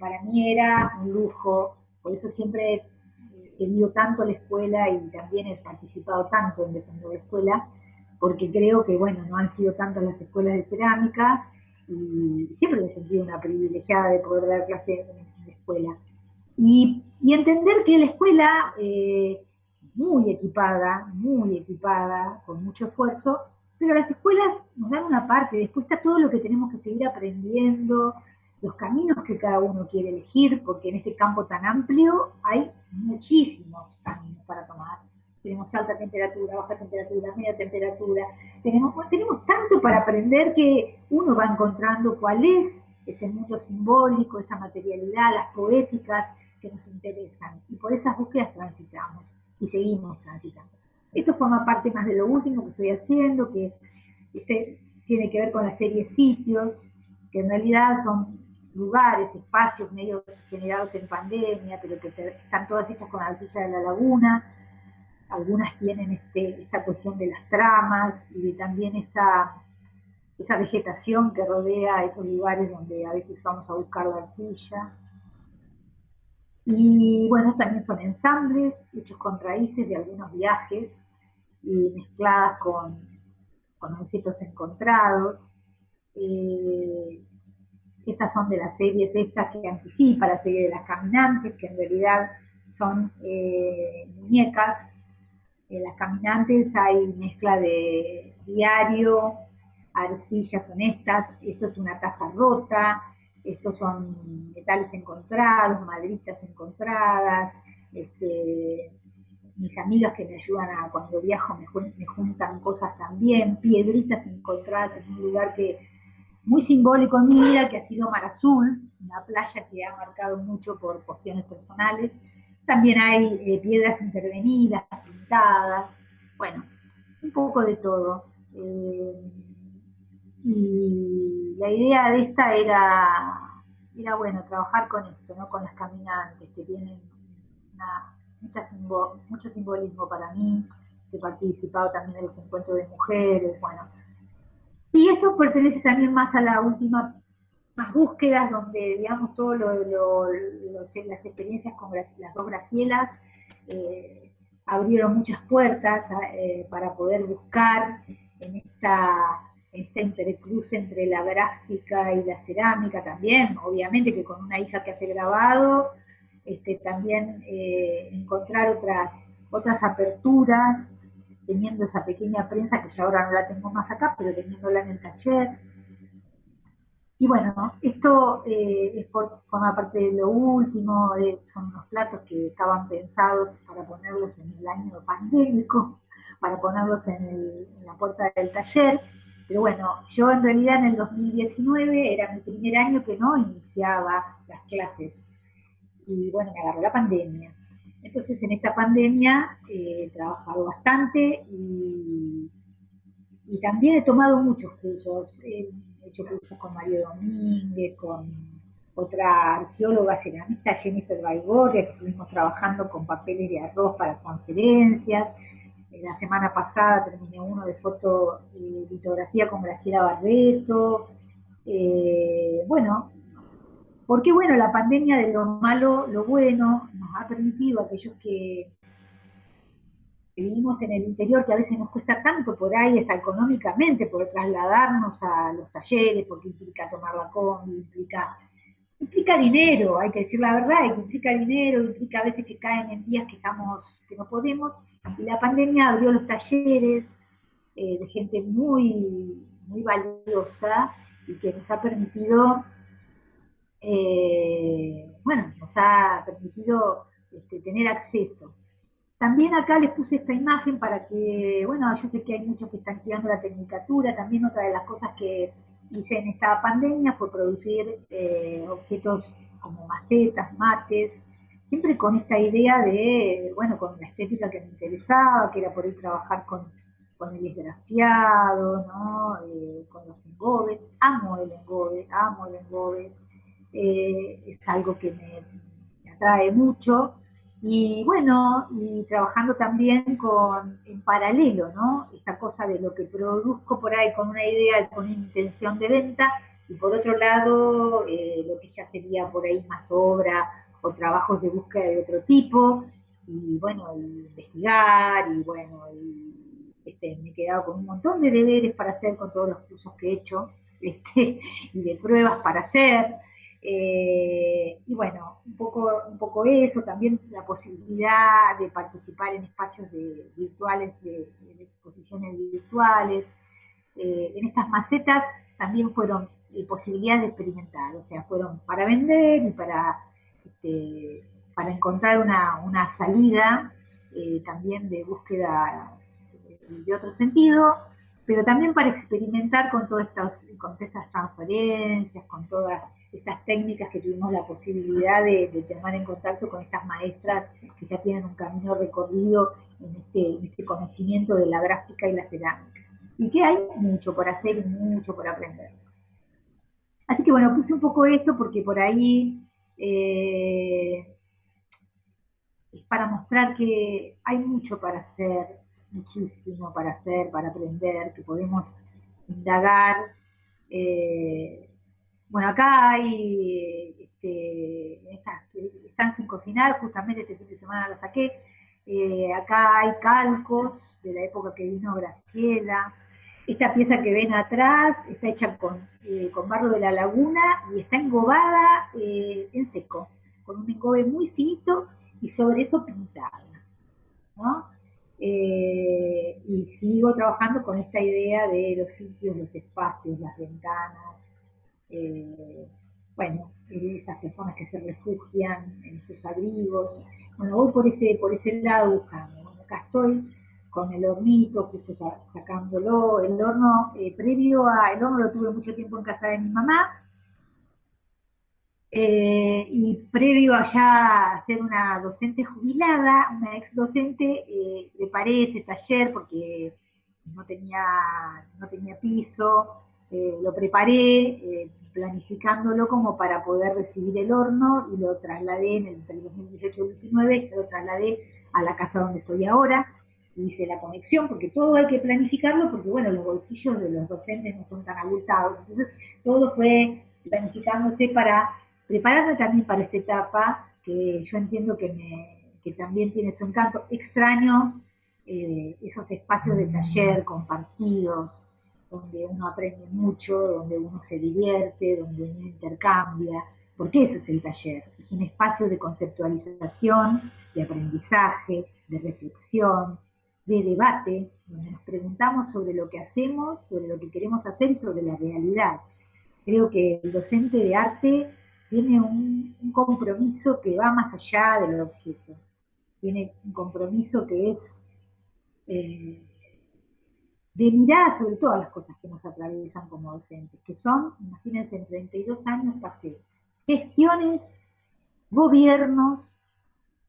para mí era un lujo. Por eso siempre he querido tanto la escuela y también he participado tanto en defender la escuela, porque creo que, bueno, no han sido tantas las escuelas de cerámica y siempre me he sentido una privilegiada de poder dar clase en la escuela. Y entender que la escuela, muy equipada, con mucho esfuerzo, pero las escuelas nos dan una parte, después está todo lo que tenemos que seguir aprendiendo, los caminos que cada uno quiere elegir, porque en este campo tan amplio hay muchísimos caminos para tomar. Tenemos alta temperatura, baja temperatura, media temperatura, tenemos tanto para aprender que uno va encontrando cuál es ese mundo simbólico, esa materialidad, las poéticas que nos interesan, y por esas búsquedas transitamos y seguimos transitando. Esto forma parte más de lo último que estoy haciendo, que tiene que ver con la serie Sitios, que en realidad son lugares, espacios medios generados en pandemia, pero que están todas hechas con arcilla de la laguna. Algunas tienen esta cuestión de las tramas y también esa vegetación que rodea esos lugares donde a veces vamos a buscar la arcilla. Y bueno, también son ensambles hechos con raíces de algunos viajes y mezcladas con objetos encontrados. Estas son de las series estas que anticipa la serie de las caminantes, que en realidad son muñecas. En las caminantes hay mezcla de diario, arcillas honestas, esto es una taza rota, estos son metales encontrados, maderitas encontradas, mis mis amigas que me ayudan cuando viajo me juntan cosas también, piedritas encontradas en un lugar que muy simbólico en mi vida, que ha sido Mar Azul, una playa que ha marcado mucho por cuestiones personales. También hay piedras intervenidas, pintadas, bueno, un poco de todo. Y la idea de esta era bueno, trabajar con esto, ¿no? Con las caminantes, que tienen mucho simbolismo para mí. He participado también en los encuentros de mujeres, bueno. Y esto pertenece también más a la última, más búsquedas, donde, digamos, todo las experiencias con las dos Gracielas abrieron muchas puertas para poder buscar en esta intercruz entre la gráfica y la cerámica también, obviamente que con una hija que hace grabado, también encontrar otras aperturas, teniendo esa pequeña prensa que ya ahora no la tengo más acá, pero teniéndola en el taller. Y bueno, esto forma parte de lo último, son unos platos que estaban pensados para ponerlos en el año pandémico, para ponerlos en la puerta del taller, pero bueno, yo en realidad en el 2019 era mi primer año que no iniciaba las clases, y bueno, me agarró la pandemia. Entonces en esta pandemia he trabajado bastante y también he tomado muchos cursos. He hecho cursos con Mario Domínguez, con otra arqueóloga ceramista, Jennifer Baigorria, que estuvimos trabajando con papeles de arroz para conferencias. La semana pasada terminé uno de litografía con Graciela Barreto. Bueno, porque bueno, la pandemia de lo malo, lo bueno, nos ha permitido a aquellos que vivimos en el interior, que a veces nos cuesta tanto por ahí, hasta económicamente, por trasladarnos a los talleres, porque implica tomar la combi, implica dinero, hay que decir la verdad, que implica dinero, implica a veces que caen en días que no podemos, y la pandemia abrió los talleres de gente muy, muy valiosa y que nos ha permitido, bueno, nos ha permitido tener acceso. También acá les puse esta imagen para que, bueno, yo sé que hay muchos que están estudiando la tecnicatura, también otra de las cosas que hice en esta pandemia fue producir objetos como macetas, mates, siempre con esta idea de, bueno, con la estética que me interesaba, que era por ahí trabajar con el esgrafiado, ¿no? Con los engobes, amo el engobe, es algo que me atrae mucho. Y bueno, y trabajando también en paralelo, ¿no? Esta cosa de lo que produzco por ahí con una idea, con una intención de venta, y por otro lado, lo que ya sería por ahí más obra o trabajos de búsqueda de otro tipo, y bueno, y investigar, y bueno, me he quedado con un montón de deberes para hacer con todos los cursos que he hecho, y de pruebas para hacer. Y bueno, un poco eso, también la posibilidad de participar en espacios virtuales, de exposiciones virtuales. En estas macetas también fueron posibilidades de experimentar, o sea, fueron para vender y para encontrar una salida también de búsqueda de otro sentido, pero también para experimentar con todas estas transferencias, con todas estas técnicas que tuvimos la posibilidad de tomar en contacto con estas maestras que ya tienen un camino recorrido en este conocimiento de la gráfica y la cerámica. Y que hay mucho por hacer y mucho por aprender. Así que bueno, puse un poco esto porque por ahí es para mostrar que hay mucho para hacer, muchísimo para hacer, para aprender, que podemos indagar. Bueno, acá hay, están sin cocinar, justamente este fin de semana lo saqué. Acá hay calcos de la época que vino Graciela. Esta pieza que ven atrás está hecha con barro de la laguna y está engobada en seco, con un engobe muy finito y sobre eso pintada, ¿no? Y sigo trabajando con esta idea de los sitios, los espacios, las ventanas, bueno, esas personas que se refugian en esos abrigos. Bueno, voy por ese lado buscando. acá estoy con el hornito, justo sacándolo. El horno, el horno lo tuve mucho tiempo en casa de mi mamá, y previo a ya ser una docente jubilada, una ex docente, preparé ese taller porque no tenía piso, lo preparé, planificándolo como para poder recibir el horno, y lo trasladé entre el 2018 y el 2019, ya lo trasladé a la casa donde estoy ahora, hice la conexión, porque todo hay que planificarlo, porque bueno, los bolsillos de los docentes no son tan abultados, entonces todo fue planificándose para prepararme también para esta etapa, que yo entiendo que también tiene su encanto. Extraño esos espacios de taller compartidos, donde uno aprende mucho, donde uno se divierte, donde uno intercambia, porque eso es el taller, es un espacio de conceptualización, de aprendizaje, de reflexión, de debate, donde nos preguntamos sobre lo que hacemos, sobre lo que queremos hacer y sobre la realidad. Creo que el docente de arte tiene un compromiso que va más allá del objeto, tiene un compromiso que es de mirada sobre todas las cosas que nos atraviesan como docentes, que son, imagínense, en 32 años pasé gestiones, gobiernos,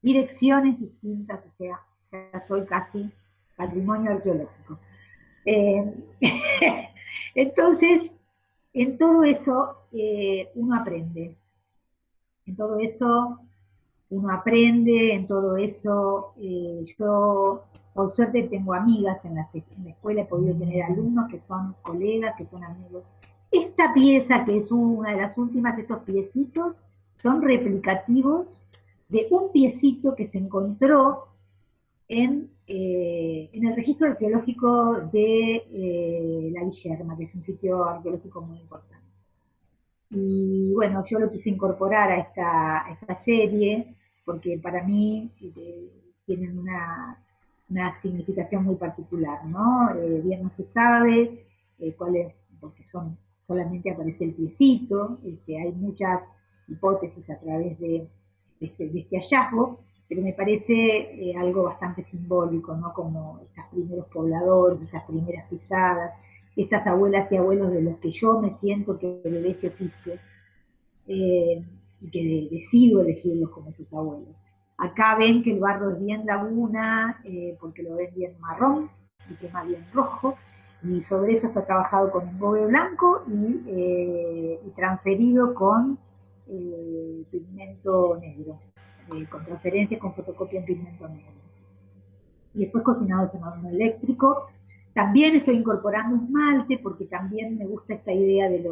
direcciones distintas, o sea, ya soy casi patrimonio arqueológico. Entonces, en todo eso uno aprende, en todo eso uno aprende, en todo eso yo por suerte tengo amigas en la escuela, he podido tener alumnos que son colegas, que son amigos. Esta pieza, que es una de las últimas, estos piecitos, son replicativos de un piecito que se encontró en el registro arqueológico de La Guillerma, que es un sitio arqueológico muy importante. Y bueno, yo lo quise incorporar a esta serie, porque para mí tienen una significación muy particular, ¿no? Bien no se sabe cuál es, porque solamente aparece el piecito, hay muchas hipótesis a través de este hallazgo, pero me parece algo bastante simbólico, ¿no? Como estos primeros pobladores, estas primeras pisadas, estas abuelas y abuelos de los que yo me siento que heredé este oficio, y que decido elegirlos como sus abuelos. Acá ven que el barro es bien laguna, porque lo ven bien marrón y quema bien rojo, y sobre eso está trabajado con engobe blanco y transferido con pigmento negro, con transferencia con fotocopia en pigmento negro. Y después cocinados en horno eléctrico. También estoy incorporando esmalte, porque también me gusta esta idea del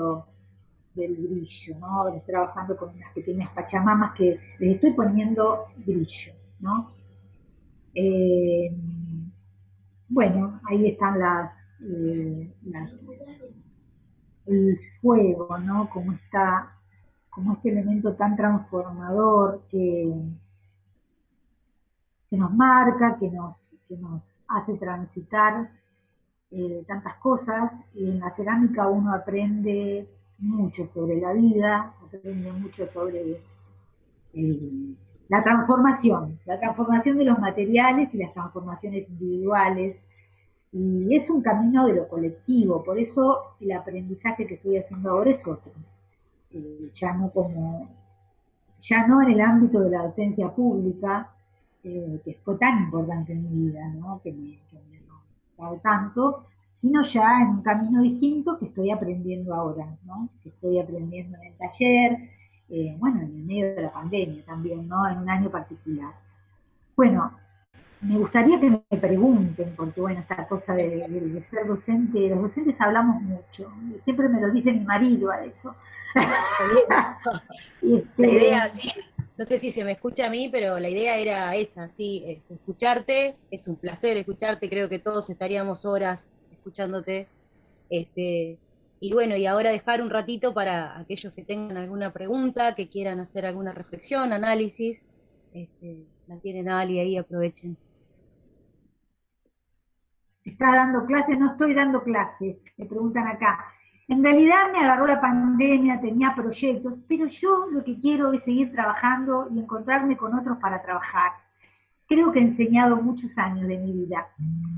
brillo, ¿no? Estoy trabajando con unas pequeñas pachamamas que les estoy poniendo brillo, ¿no? Bueno, ahí están el fuego, ¿no? Como este elemento tan transformador que nos marca, que nos hace transitar tantas cosas. Y en la cerámica uno aprende mucho sobre la vida, aprende mucho sobre la transformación de los materiales y las transformaciones individuales. Y es un camino de lo colectivo, por eso el aprendizaje que estoy haciendo ahora es otro. Ya no en el ámbito de la docencia pública, que fue tan importante en mi vida, ¿no? que me ha dado tanto, sino ya en un camino distinto que estoy aprendiendo ahora, ¿no? Que estoy aprendiendo en el taller, bueno, en el medio de la pandemia también, ¿no? En un año particular. Bueno, me gustaría que me pregunten, porque bueno, esta cosa de ser docente, los docentes hablamos mucho, siempre me lo dice mi marido a eso. La idea, sí, no sé si se me escucha a mí, pero la idea era esa, sí, escucharte, es un placer escucharte, creo que todos estaríamos horas escuchándote, y bueno, y ahora dejar un ratito para aquellos que tengan alguna pregunta, que quieran hacer alguna reflexión, análisis, la tienen Ali ahí, aprovechen. ¿Está dando clases? No estoy dando clases, me preguntan acá. En realidad me agarró la pandemia, tenía proyectos, pero yo lo que quiero es seguir trabajando y encontrarme con otros para trabajar. creo que he enseñado muchos años de mi vida.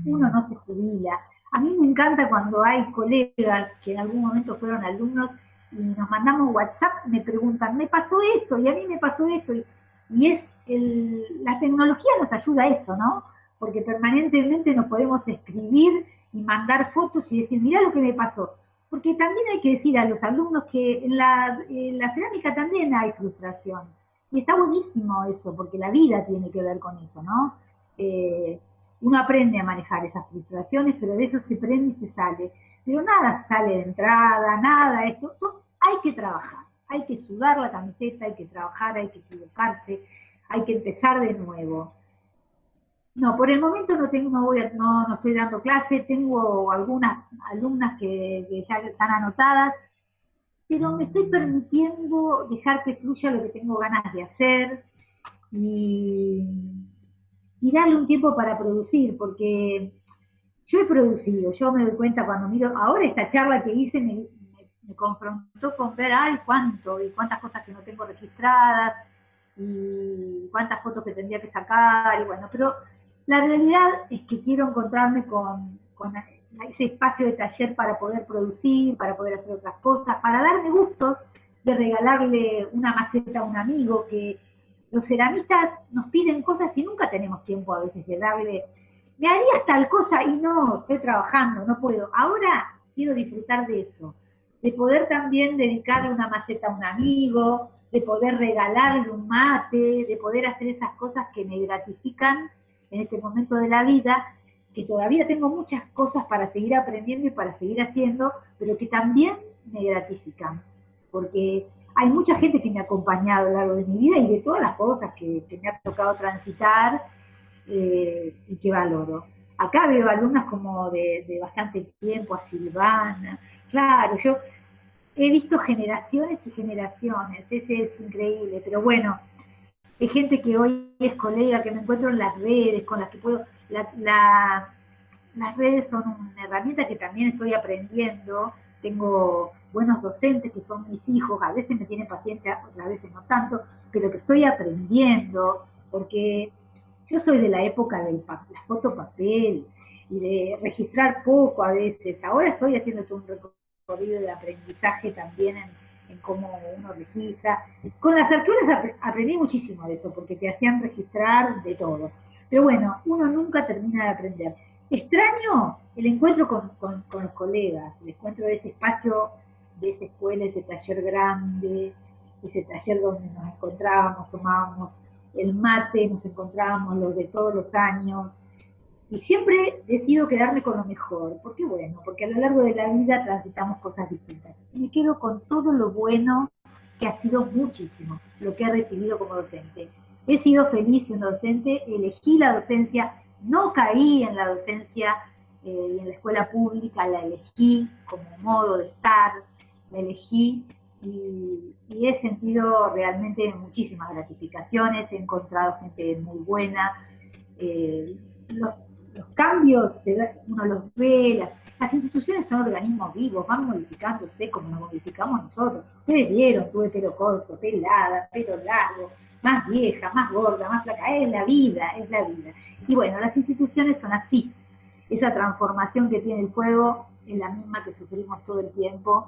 Uno no se jubila. A mí me encanta cuando hay colegas que en algún momento fueron alumnos y nos mandamos WhatsApp, me preguntan, me pasó esto y a mí me pasó esto. La tecnología nos ayuda a eso, ¿no? Porque permanentemente nos podemos escribir y mandar fotos y decir, mirá lo que me pasó. Porque también hay que decir a los alumnos que en la cerámica también hay frustración. Y está buenísimo eso, porque la vida tiene que ver con eso, ¿no? Uno aprende a manejar esas frustraciones, pero de eso se prende y se sale. Pero nada sale de entrada, nada, hay que trabajar, hay que sudar la camiseta, hay que trabajar, hay que equivocarse, hay que empezar de nuevo. No, por el momento no estoy dando clase, tengo algunas alumnas que ya están anotadas, pero me estoy permitiendo dejar que fluya lo que tengo ganas de hacer y, y darle un tiempo para producir, porque yo he producido, yo me doy cuenta cuando miro, ahora esta charla que hice me confrontó con ver, ay, cuánto, y cuántas cosas que no tengo registradas, y cuántas fotos que tendría que sacar, y bueno, pero la realidad es que quiero encontrarme con ese espacio de taller para poder producir, para poder hacer otras cosas, para darme gustos de regalarle una maceta a un amigo, que los ceramistas nos piden cosas y nunca tenemos tiempo a veces de darle, me harías tal cosa y no, estoy trabajando, no puedo. Ahora quiero disfrutar de eso, de poder también dedicarle una maceta a un amigo, de poder regalarle un mate, de poder hacer esas cosas que me gratifican en este momento de la vida, que todavía tengo muchas cosas para seguir aprendiendo y para seguir haciendo, pero que también me gratifican, porque hay mucha gente que me ha acompañado a lo largo de mi vida y de todas las cosas que me ha tocado transitar y que valoro. Acá veo alumnas como de bastante tiempo, a Silvana, claro, yo he visto generaciones y generaciones, ese es increíble, pero bueno, hay gente que hoy es colega, que me encuentro en las redes, con las que puedo, las redes son una herramienta que también estoy aprendiendo, tengo buenos docentes que son mis hijos, a veces me tienen paciencia, otras veces no tanto, pero que estoy aprendiendo, porque yo soy de la época de la fotopapel y de registrar poco a veces, ahora estoy haciendo todo un recorrido de aprendizaje también en cómo uno registra. Con las arqueólogas aprendí muchísimo de eso, porque te hacían registrar de todo. Pero bueno, uno nunca termina de aprender. Extraño el encuentro con los colegas, el encuentro de ese espacio, de esa escuela, ese taller grande, ese taller donde nos encontrábamos, tomábamos el mate, nos encontrábamos los de todos los años, y siempre decido quedarme con lo mejor, porque bueno, porque a lo largo de la vida transitamos cosas distintas. Y me quedo con todo lo bueno, que ha sido muchísimo, lo que he recibido como docente. He sido feliz siendo docente, elegí la docencia, no caí en la docencia y en la escuela pública, la elegí como modo de estar, la elegí y he sentido realmente muchísimas gratificaciones, he encontrado gente muy buena, los cambios uno los ve, las instituciones son organismos vivos, van modificándose como nos modificamos nosotros. Ustedes vieron, tuve pelo corto, pelada, pelo largo, más vieja, más gorda, más flaca, es la vida, es la vida. Y bueno, las instituciones son así, esa transformación que tiene el fuego es la misma que sufrimos todo el tiempo,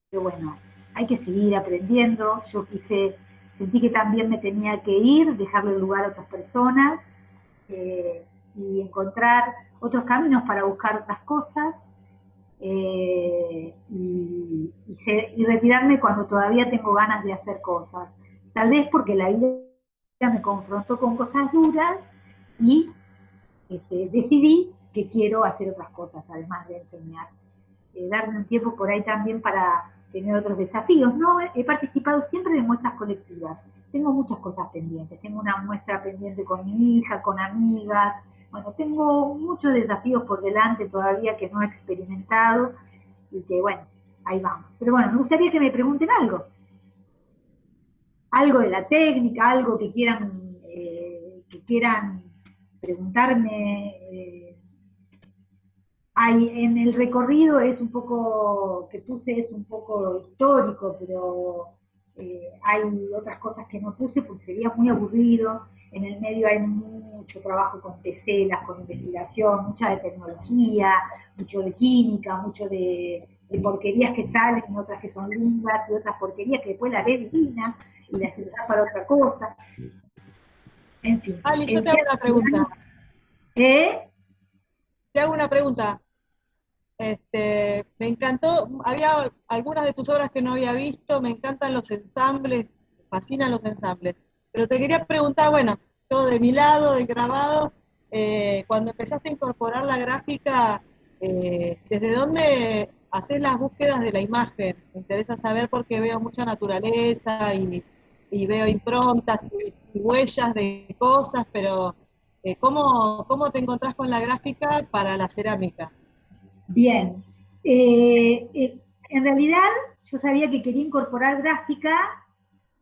pero bueno, hay que seguir aprendiendo, yo sentí que también me tenía que ir, dejarle lugar a otras personas, y encontrar otros caminos para buscar otras cosas y retirarme cuando todavía tengo ganas de hacer cosas. Tal vez porque la vida me confrontó con cosas duras y decidí que quiero hacer otras cosas, además de enseñar. Darme un tiempo por ahí también para tener otros desafíos. No, he participado siempre de muestras colectivas. Tengo muchas cosas pendientes. Tengo una muestra pendiente con mi hija, con amigas. Bueno, tengo muchos desafíos por delante todavía que no he experimentado y que, bueno, ahí vamos. Pero bueno, me gustaría que me pregunten algo. Algo de la técnica, algo que quieran preguntarme. En el recorrido es un poco, que puse es un poco histórico, pero hay otras cosas que no puse porque sería muy aburrido. en el medio hay mucho trabajo con teselas, con investigación, mucha de tecnología, mucho de química, mucho de porquerías que salen y otras que son lindas y otras porquerías que después las ves divinas y las usás para otra cosa. En fin. Ali, yo te hago una pregunta. Te hago una pregunta. Me encantó, había algunas de tus obras que no había visto, me encantan los ensambles, me fascinan los ensambles. Pero te quería preguntar, bueno, yo de mi lado, del grabado, cuando empezaste a incorporar la gráfica, ¿desde dónde haces las búsquedas de la imagen? Me interesa saber porque veo mucha naturaleza y veo improntas y huellas de cosas, pero ¿cómo te encontrás con la gráfica para la cerámica? Bien. En realidad yo sabía que quería incorporar gráfica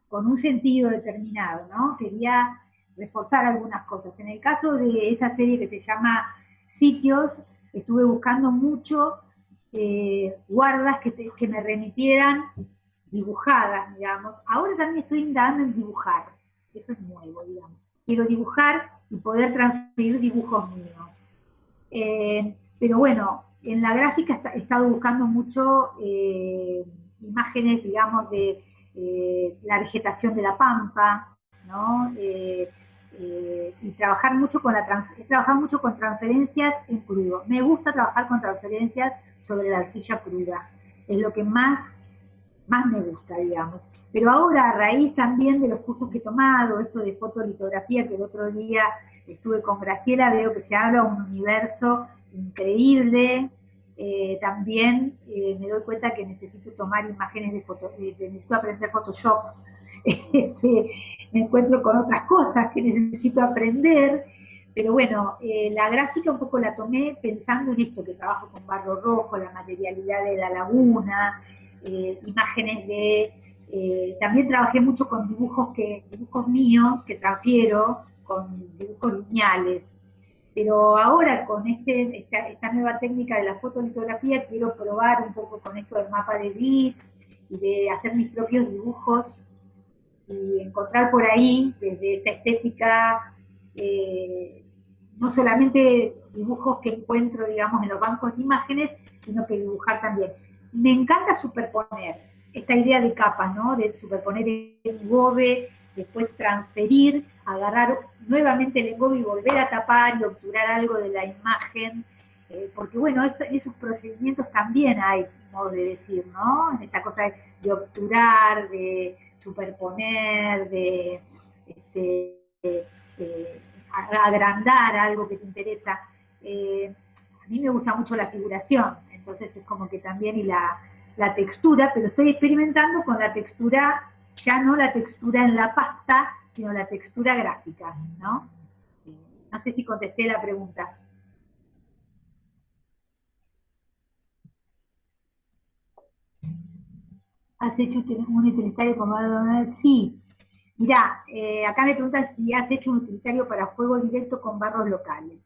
con un sentido determinado, ¿no? Quería reforzar algunas cosas. En el caso de esa serie que se llama Sitios, estuve buscando mucho guardas que me remitieran dibujadas, digamos. Ahora también estoy indagando en dibujar. Eso es nuevo, digamos. Quiero dibujar y poder transferir dibujos míos. Pero bueno, en la gráfica he estado buscando mucho imágenes, digamos, de la vegetación de la pampa, ¿no? Y trabajar mucho he trabajado mucho con transferencias en crudo. Me gusta trabajar con transferencias sobre la arcilla cruda. Es lo que más me gusta, digamos. Pero ahora, a raíz también de los cursos que he tomado, esto de fotolitografía, que el otro día estuve con Graciela, veo que se abre un universo increíble. También me doy cuenta que necesito tomar imágenes necesito aprender Photoshop. Me encuentro con otras cosas que necesito aprender, pero bueno, la gráfica un poco la tomé pensando en esto, que trabajo con barro rojo, la materialidad de la laguna, imágenes de... también trabajé mucho con dibujos míos que transfiero, con dibujos lineales. Pero ahora con esta nueva técnica de la fotolitografía quiero probar un poco con esto del mapa de grids y de hacer mis propios dibujos y encontrar por ahí, desde esta estética, no solamente dibujos que encuentro, digamos, en los bancos de imágenes, sino que dibujar también. Me encanta superponer, esta idea de capas, ¿no? De superponer el engobe, después transferir, agarrar nuevamente el engobe y volver a tapar y obturar algo de la imagen, porque bueno, en esos procedimientos también hay modo de decir, ¿no? En esta cosa de obturar, de superponer, de agrandar algo que te interesa. A mí me gusta mucho la figuración, entonces es como que también, y la textura, pero estoy experimentando con la textura, ya no la textura en la pasta, sino la textura gráfica, ¿no? No sé si contesté la pregunta. ¿Has hecho un utilitario como barro? Sí. Mirá, acá me preguntan si has hecho un utilitario para fuego directo con barros locales.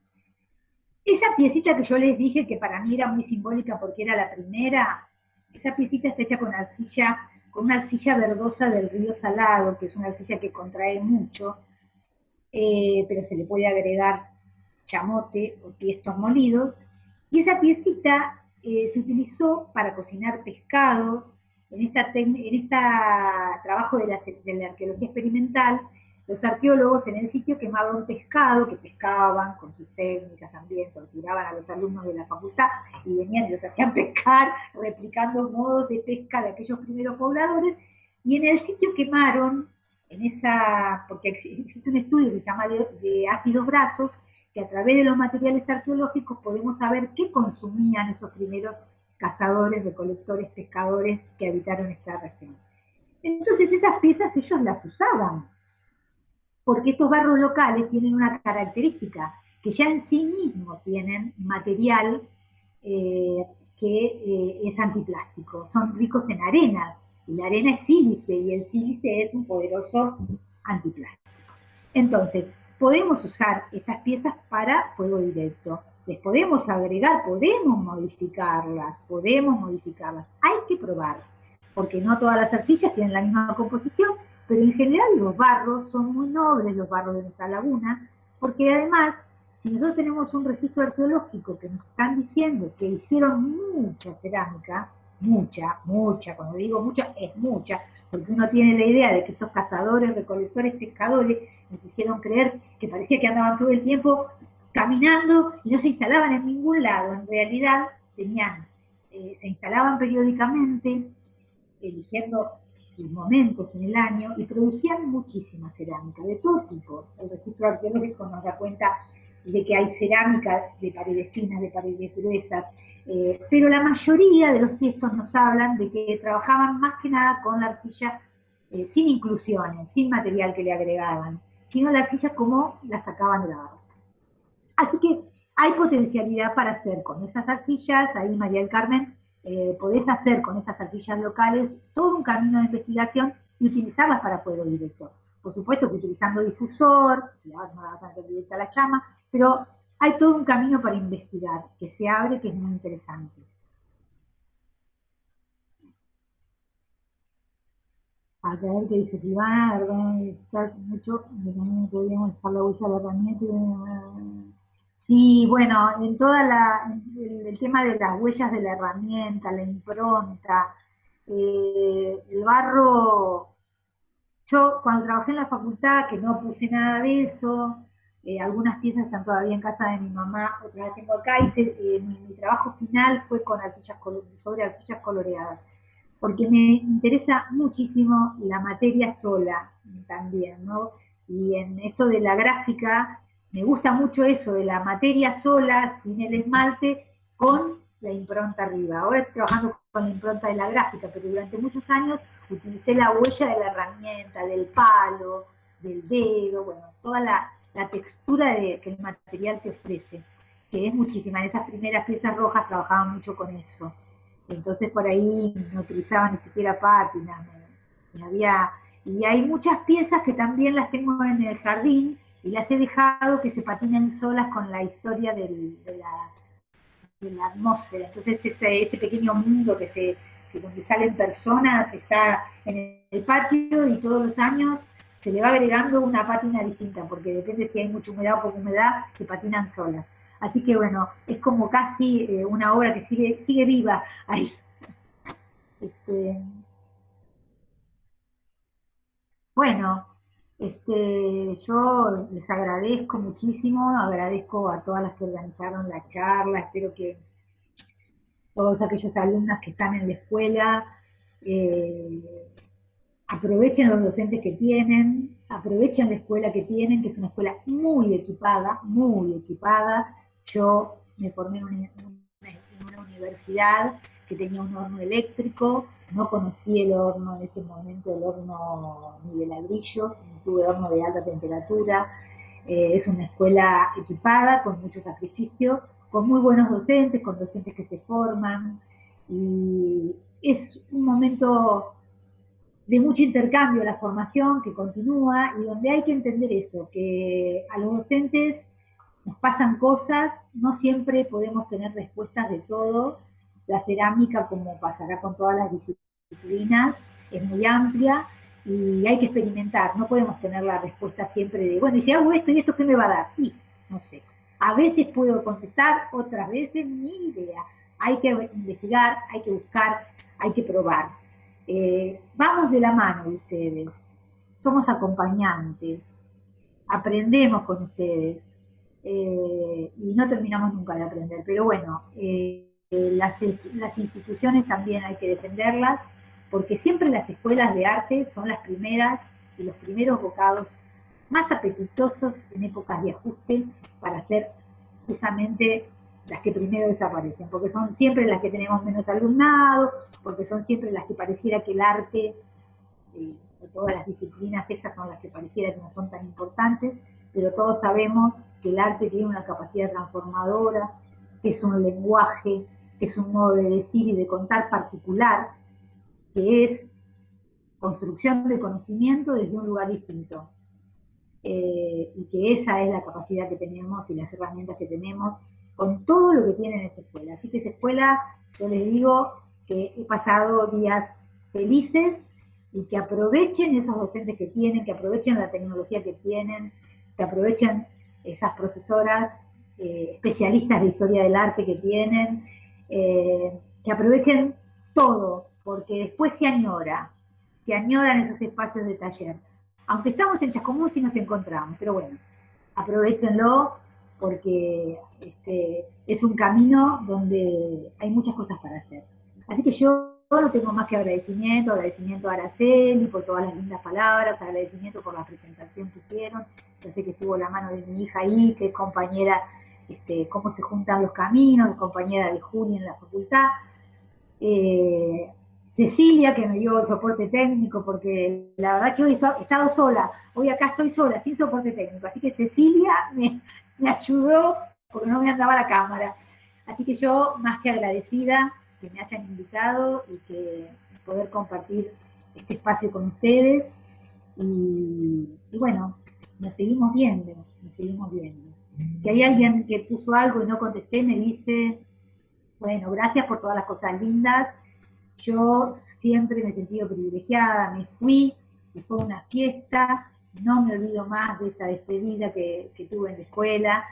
Esa piecita que yo les dije que para mí era muy simbólica porque era la primera, esa piecita está hecha con una arcilla verdosa del río Salado, que es una arcilla que contrae mucho, pero se le puede agregar chamote o tiestos molidos, y esa piecita se utilizó para cocinar pescado. En este trabajo de la arqueología experimental, los arqueólogos en el sitio quemaban pescado, que pescaban con sus técnicas también, torturaban a los alumnos de la facultad y venían y los hacían pescar, replicando modos de pesca de aquellos primeros pobladores, y en el sitio quemaron, porque existe un estudio que se llama de ácidos grasos, que a través de los materiales arqueológicos podemos saber qué consumían esos primeros cazadores, recolectores, pescadores que habitaron esta región. Entonces esas piezas ellos las usaban, porque estos barros locales tienen una característica, que ya en sí mismos tienen material que es antiplástico, son ricos en arena, y la arena es sílice, y el sílice es un poderoso antiplástico. Entonces, podemos usar estas piezas para fuego directo, les podemos agregar, podemos modificarlas, hay que probar, porque no todas las arcillas tienen la misma composición, pero en general los barros son muy nobles, los barros de nuestra laguna, porque además, si nosotros tenemos un registro arqueológico que nos están diciendo que hicieron mucha cerámica, mucha, cuando digo mucha, es mucha, porque uno tiene la idea de que estos cazadores, recolectores, pescadores, nos hicieron creer que parecía que andaban todo el tiempo caminando y no se instalaban en ningún lado. En realidad tenían, se instalaban periódicamente, eligiendo sus momentos en el año, y producían muchísima cerámica, de todo tipo. El registro arqueológico nos da cuenta de que hay cerámica de paredes finas, de paredes gruesas, pero la mayoría de los textos nos hablan de que trabajaban más que nada con la arcilla, sin inclusiones, sin material que le agregaban, sino la arcilla como la sacaban de la barra. Así que hay potencialidad para hacer con esas arcillas, ahí María del Carmen, podés hacer con esas arcillas locales todo un camino de investigación y utilizarlas para fuego directo. Por supuesto que utilizando difusor, si no la vas a meter directa a la llama, pero hay todo un camino para investigar que se abre, que es muy interesante. A ver qué dice Ivana, la verdad, está mucho, no podríamos dejar la huella de la herramienta. Sí, bueno, en el tema de las huellas de la herramienta, la impronta, el barro, yo cuando trabajé en la facultad, que no puse nada de eso, algunas piezas están todavía en casa de mi mamá, otras las tengo acá, mi trabajo final fue con sobre arcillas coloreadas, porque me interesa muchísimo la materia sola también, ¿no? Y en esto de la gráfica, me gusta mucho eso de la materia sola, sin el esmalte, con la impronta arriba. Ahora estoy trabajando con la impronta de la gráfica, pero durante muchos años utilicé la huella de la herramienta, del palo, del dedo, bueno, toda la textura que el material te ofrece, que es muchísima. En esas primeras piezas rojas trabajaba mucho con eso. Entonces por ahí no utilizaba ni siquiera pátinas, y hay muchas piezas que también las tengo en el jardín y las he dejado que se patinen solas con la historia de la atmósfera. Entonces ese pequeño mundo que donde salen personas está en el patio, y todos los años se le va agregando una pátina distinta, porque depende si hay mucha humedad o poca humedad, se patinan solas. Así que bueno, es como casi una obra que sigue viva ahí. Bueno, yo les agradezco muchísimo, agradezco a todas las que organizaron la charla, espero que todos aquellos alumnos que están en la escuela aprovechen los docentes que tienen, aprovechen la escuela que tienen, que es una escuela muy equipada, muy equipada. Yo me formé en una universidad que tenía un horno eléctrico, no conocí el horno en ese momento, el horno ni de ladrillos, ni tuve horno de alta temperatura. Es una escuela equipada, con mucho sacrificio, con muy buenos docentes, con docentes que se forman, y es un momento de mucho intercambio, la formación que continúa, y donde hay que entender eso, que a los docentes nos pasan cosas, no siempre podemos tener respuestas de todo. La cerámica, como pasará con todas las disciplinas, es muy amplia y hay que experimentar, no podemos tener la respuesta siempre de, bueno, y si hago esto y esto, ¿qué me va a dar? Y no sé, a veces puedo contestar, otras veces ni idea. Hay que investigar, hay que buscar, hay que probar. Vamos de la mano de ustedes, somos acompañantes, aprendemos con ustedes, y no terminamos nunca de aprender, pero bueno, las instituciones también hay que defenderlas, porque siempre las escuelas de arte son las primeras y los primeros bocados más apetitosos en épocas de ajuste para ser justamente las que primero desaparecen, porque son siempre las que tenemos menos alumnado, porque son siempre las que pareciera que el arte, todas las disciplinas estas son las que pareciera que no son tan importantes, pero todos sabemos que el arte tiene una capacidad transformadora, que es un lenguaje, que es un modo de decir y de contar particular, que es construcción de conocimiento desde un lugar distinto. Y que esa es la capacidad que tenemos y las herramientas que tenemos con todo lo que tiene en esa escuela. Así que esa escuela, yo les digo que he pasado días felices y que aprovechen esos docentes que tienen, que aprovechen la tecnología que tienen, que aprovechen esas profesoras especialistas de historia del arte que tienen, que aprovechen todo, porque después se añoran esos espacios de taller. Aunque estamos en Chascomús y nos encontramos, pero bueno, aprovechenlo porque es un camino donde hay muchas cosas para hacer. Así que yo no tengo más que agradecimiento a Araceli por todas las lindas palabras, agradecimiento por la presentación que hicieron. Ya sé que estuvo la mano de mi hija ahí, que es compañera, cómo se juntan los caminos, es compañera de Juli en la facultad. Cecilia, que me dio el soporte técnico, porque la verdad que hoy he estado sola, hoy acá estoy sola, sin soporte técnico, así que Cecilia me ayudó porque no me andaba la cámara. Así que yo, más que agradecida, que me hayan invitado y que poder compartir este espacio con ustedes. Y bueno, nos seguimos viendo. Si hay alguien que puso algo y no contesté, me dice, bueno, gracias por todas las cosas lindas. Yo siempre me he sentido privilegiada, me fui y fue una fiesta, no me olvido más de esa despedida que tuve en la escuela.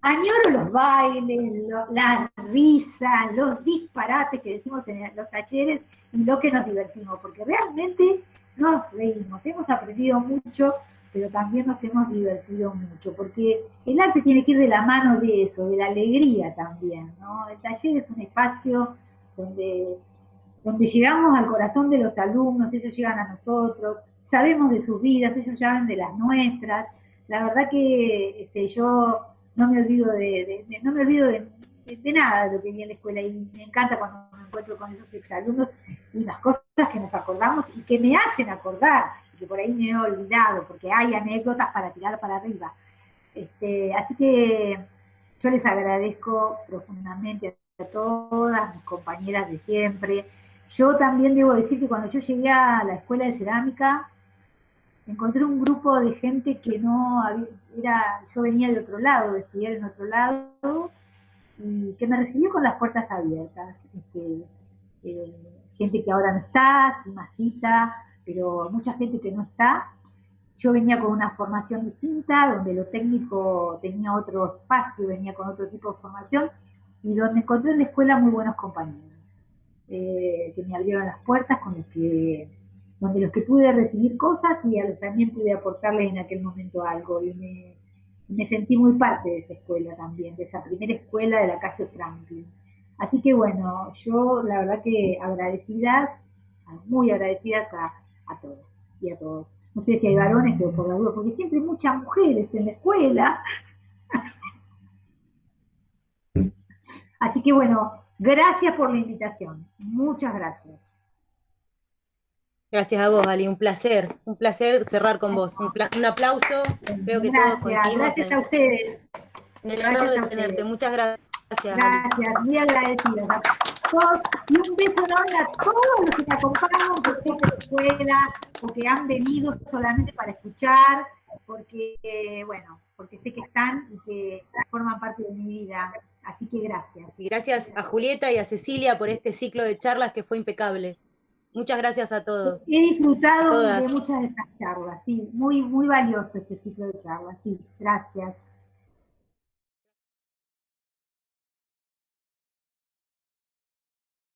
Añoro los bailes, las risas, los disparates que decimos en los talleres y lo que nos divertimos, porque realmente nos reímos, hemos aprendido mucho, pero también nos hemos divertido mucho, porque el arte tiene que ir de la mano de eso, de la alegría también, ¿no? El taller es un espacio donde llegamos al corazón de los alumnos, ellos llegan a nosotros, sabemos de sus vidas, ellos saben de las nuestras. La verdad que yo no me olvido de nada de lo que vi en la escuela, y me encanta cuando me encuentro con esos exalumnos y las cosas que nos acordamos y que me hacen acordar, que por ahí me he olvidado, porque hay anécdotas para tirar para arriba. Así que yo les agradezco profundamente a todas mis compañeras de siempre. Yo también debo decir que cuando yo llegué a la escuela de cerámica, encontré un grupo de gente que no había, yo venía de otro lado, de estudiar en otro lado, y que me recibió con las puertas abiertas. Gente que ahora no está, sin masita, pero mucha gente que no está. Yo venía con una formación distinta, donde lo técnico tenía otro espacio, venía con otro tipo de formación, y donde encontré en la escuela muy buenos compañeros, que me abrieron las puertas, donde los que pude recibir cosas y también pude aportarles en aquel momento algo, y me sentí muy parte de esa escuela también, de esa primera escuela de la calle Franklin. Así que bueno, yo la verdad que muy agradecidas a todas y a todos. No sé si hay varones, pero por la duda, porque siempre hay muchas mujeres en la escuela. Así que bueno, gracias por la invitación. Muchas gracias. Gracias a vos, Ali, un placer cerrar con vos. Un aplauso, creo que todos coincidimos. Gracias a ustedes. En el honor de tenerte, muchas gracias. Gracias, muy agradecidos a todos, y un beso enorme a todos los que me acompañan por esta escuela, o que han venido solamente para escuchar, porque sé que están y que forman parte de mi vida. Así que gracias. Y gracias a Julieta y a Cecilia por este ciclo de charlas que fue impecable. Muchas gracias a todos. He disfrutado de muchas de estas charlas, sí, muy, muy valioso este ciclo de charlas, sí, gracias.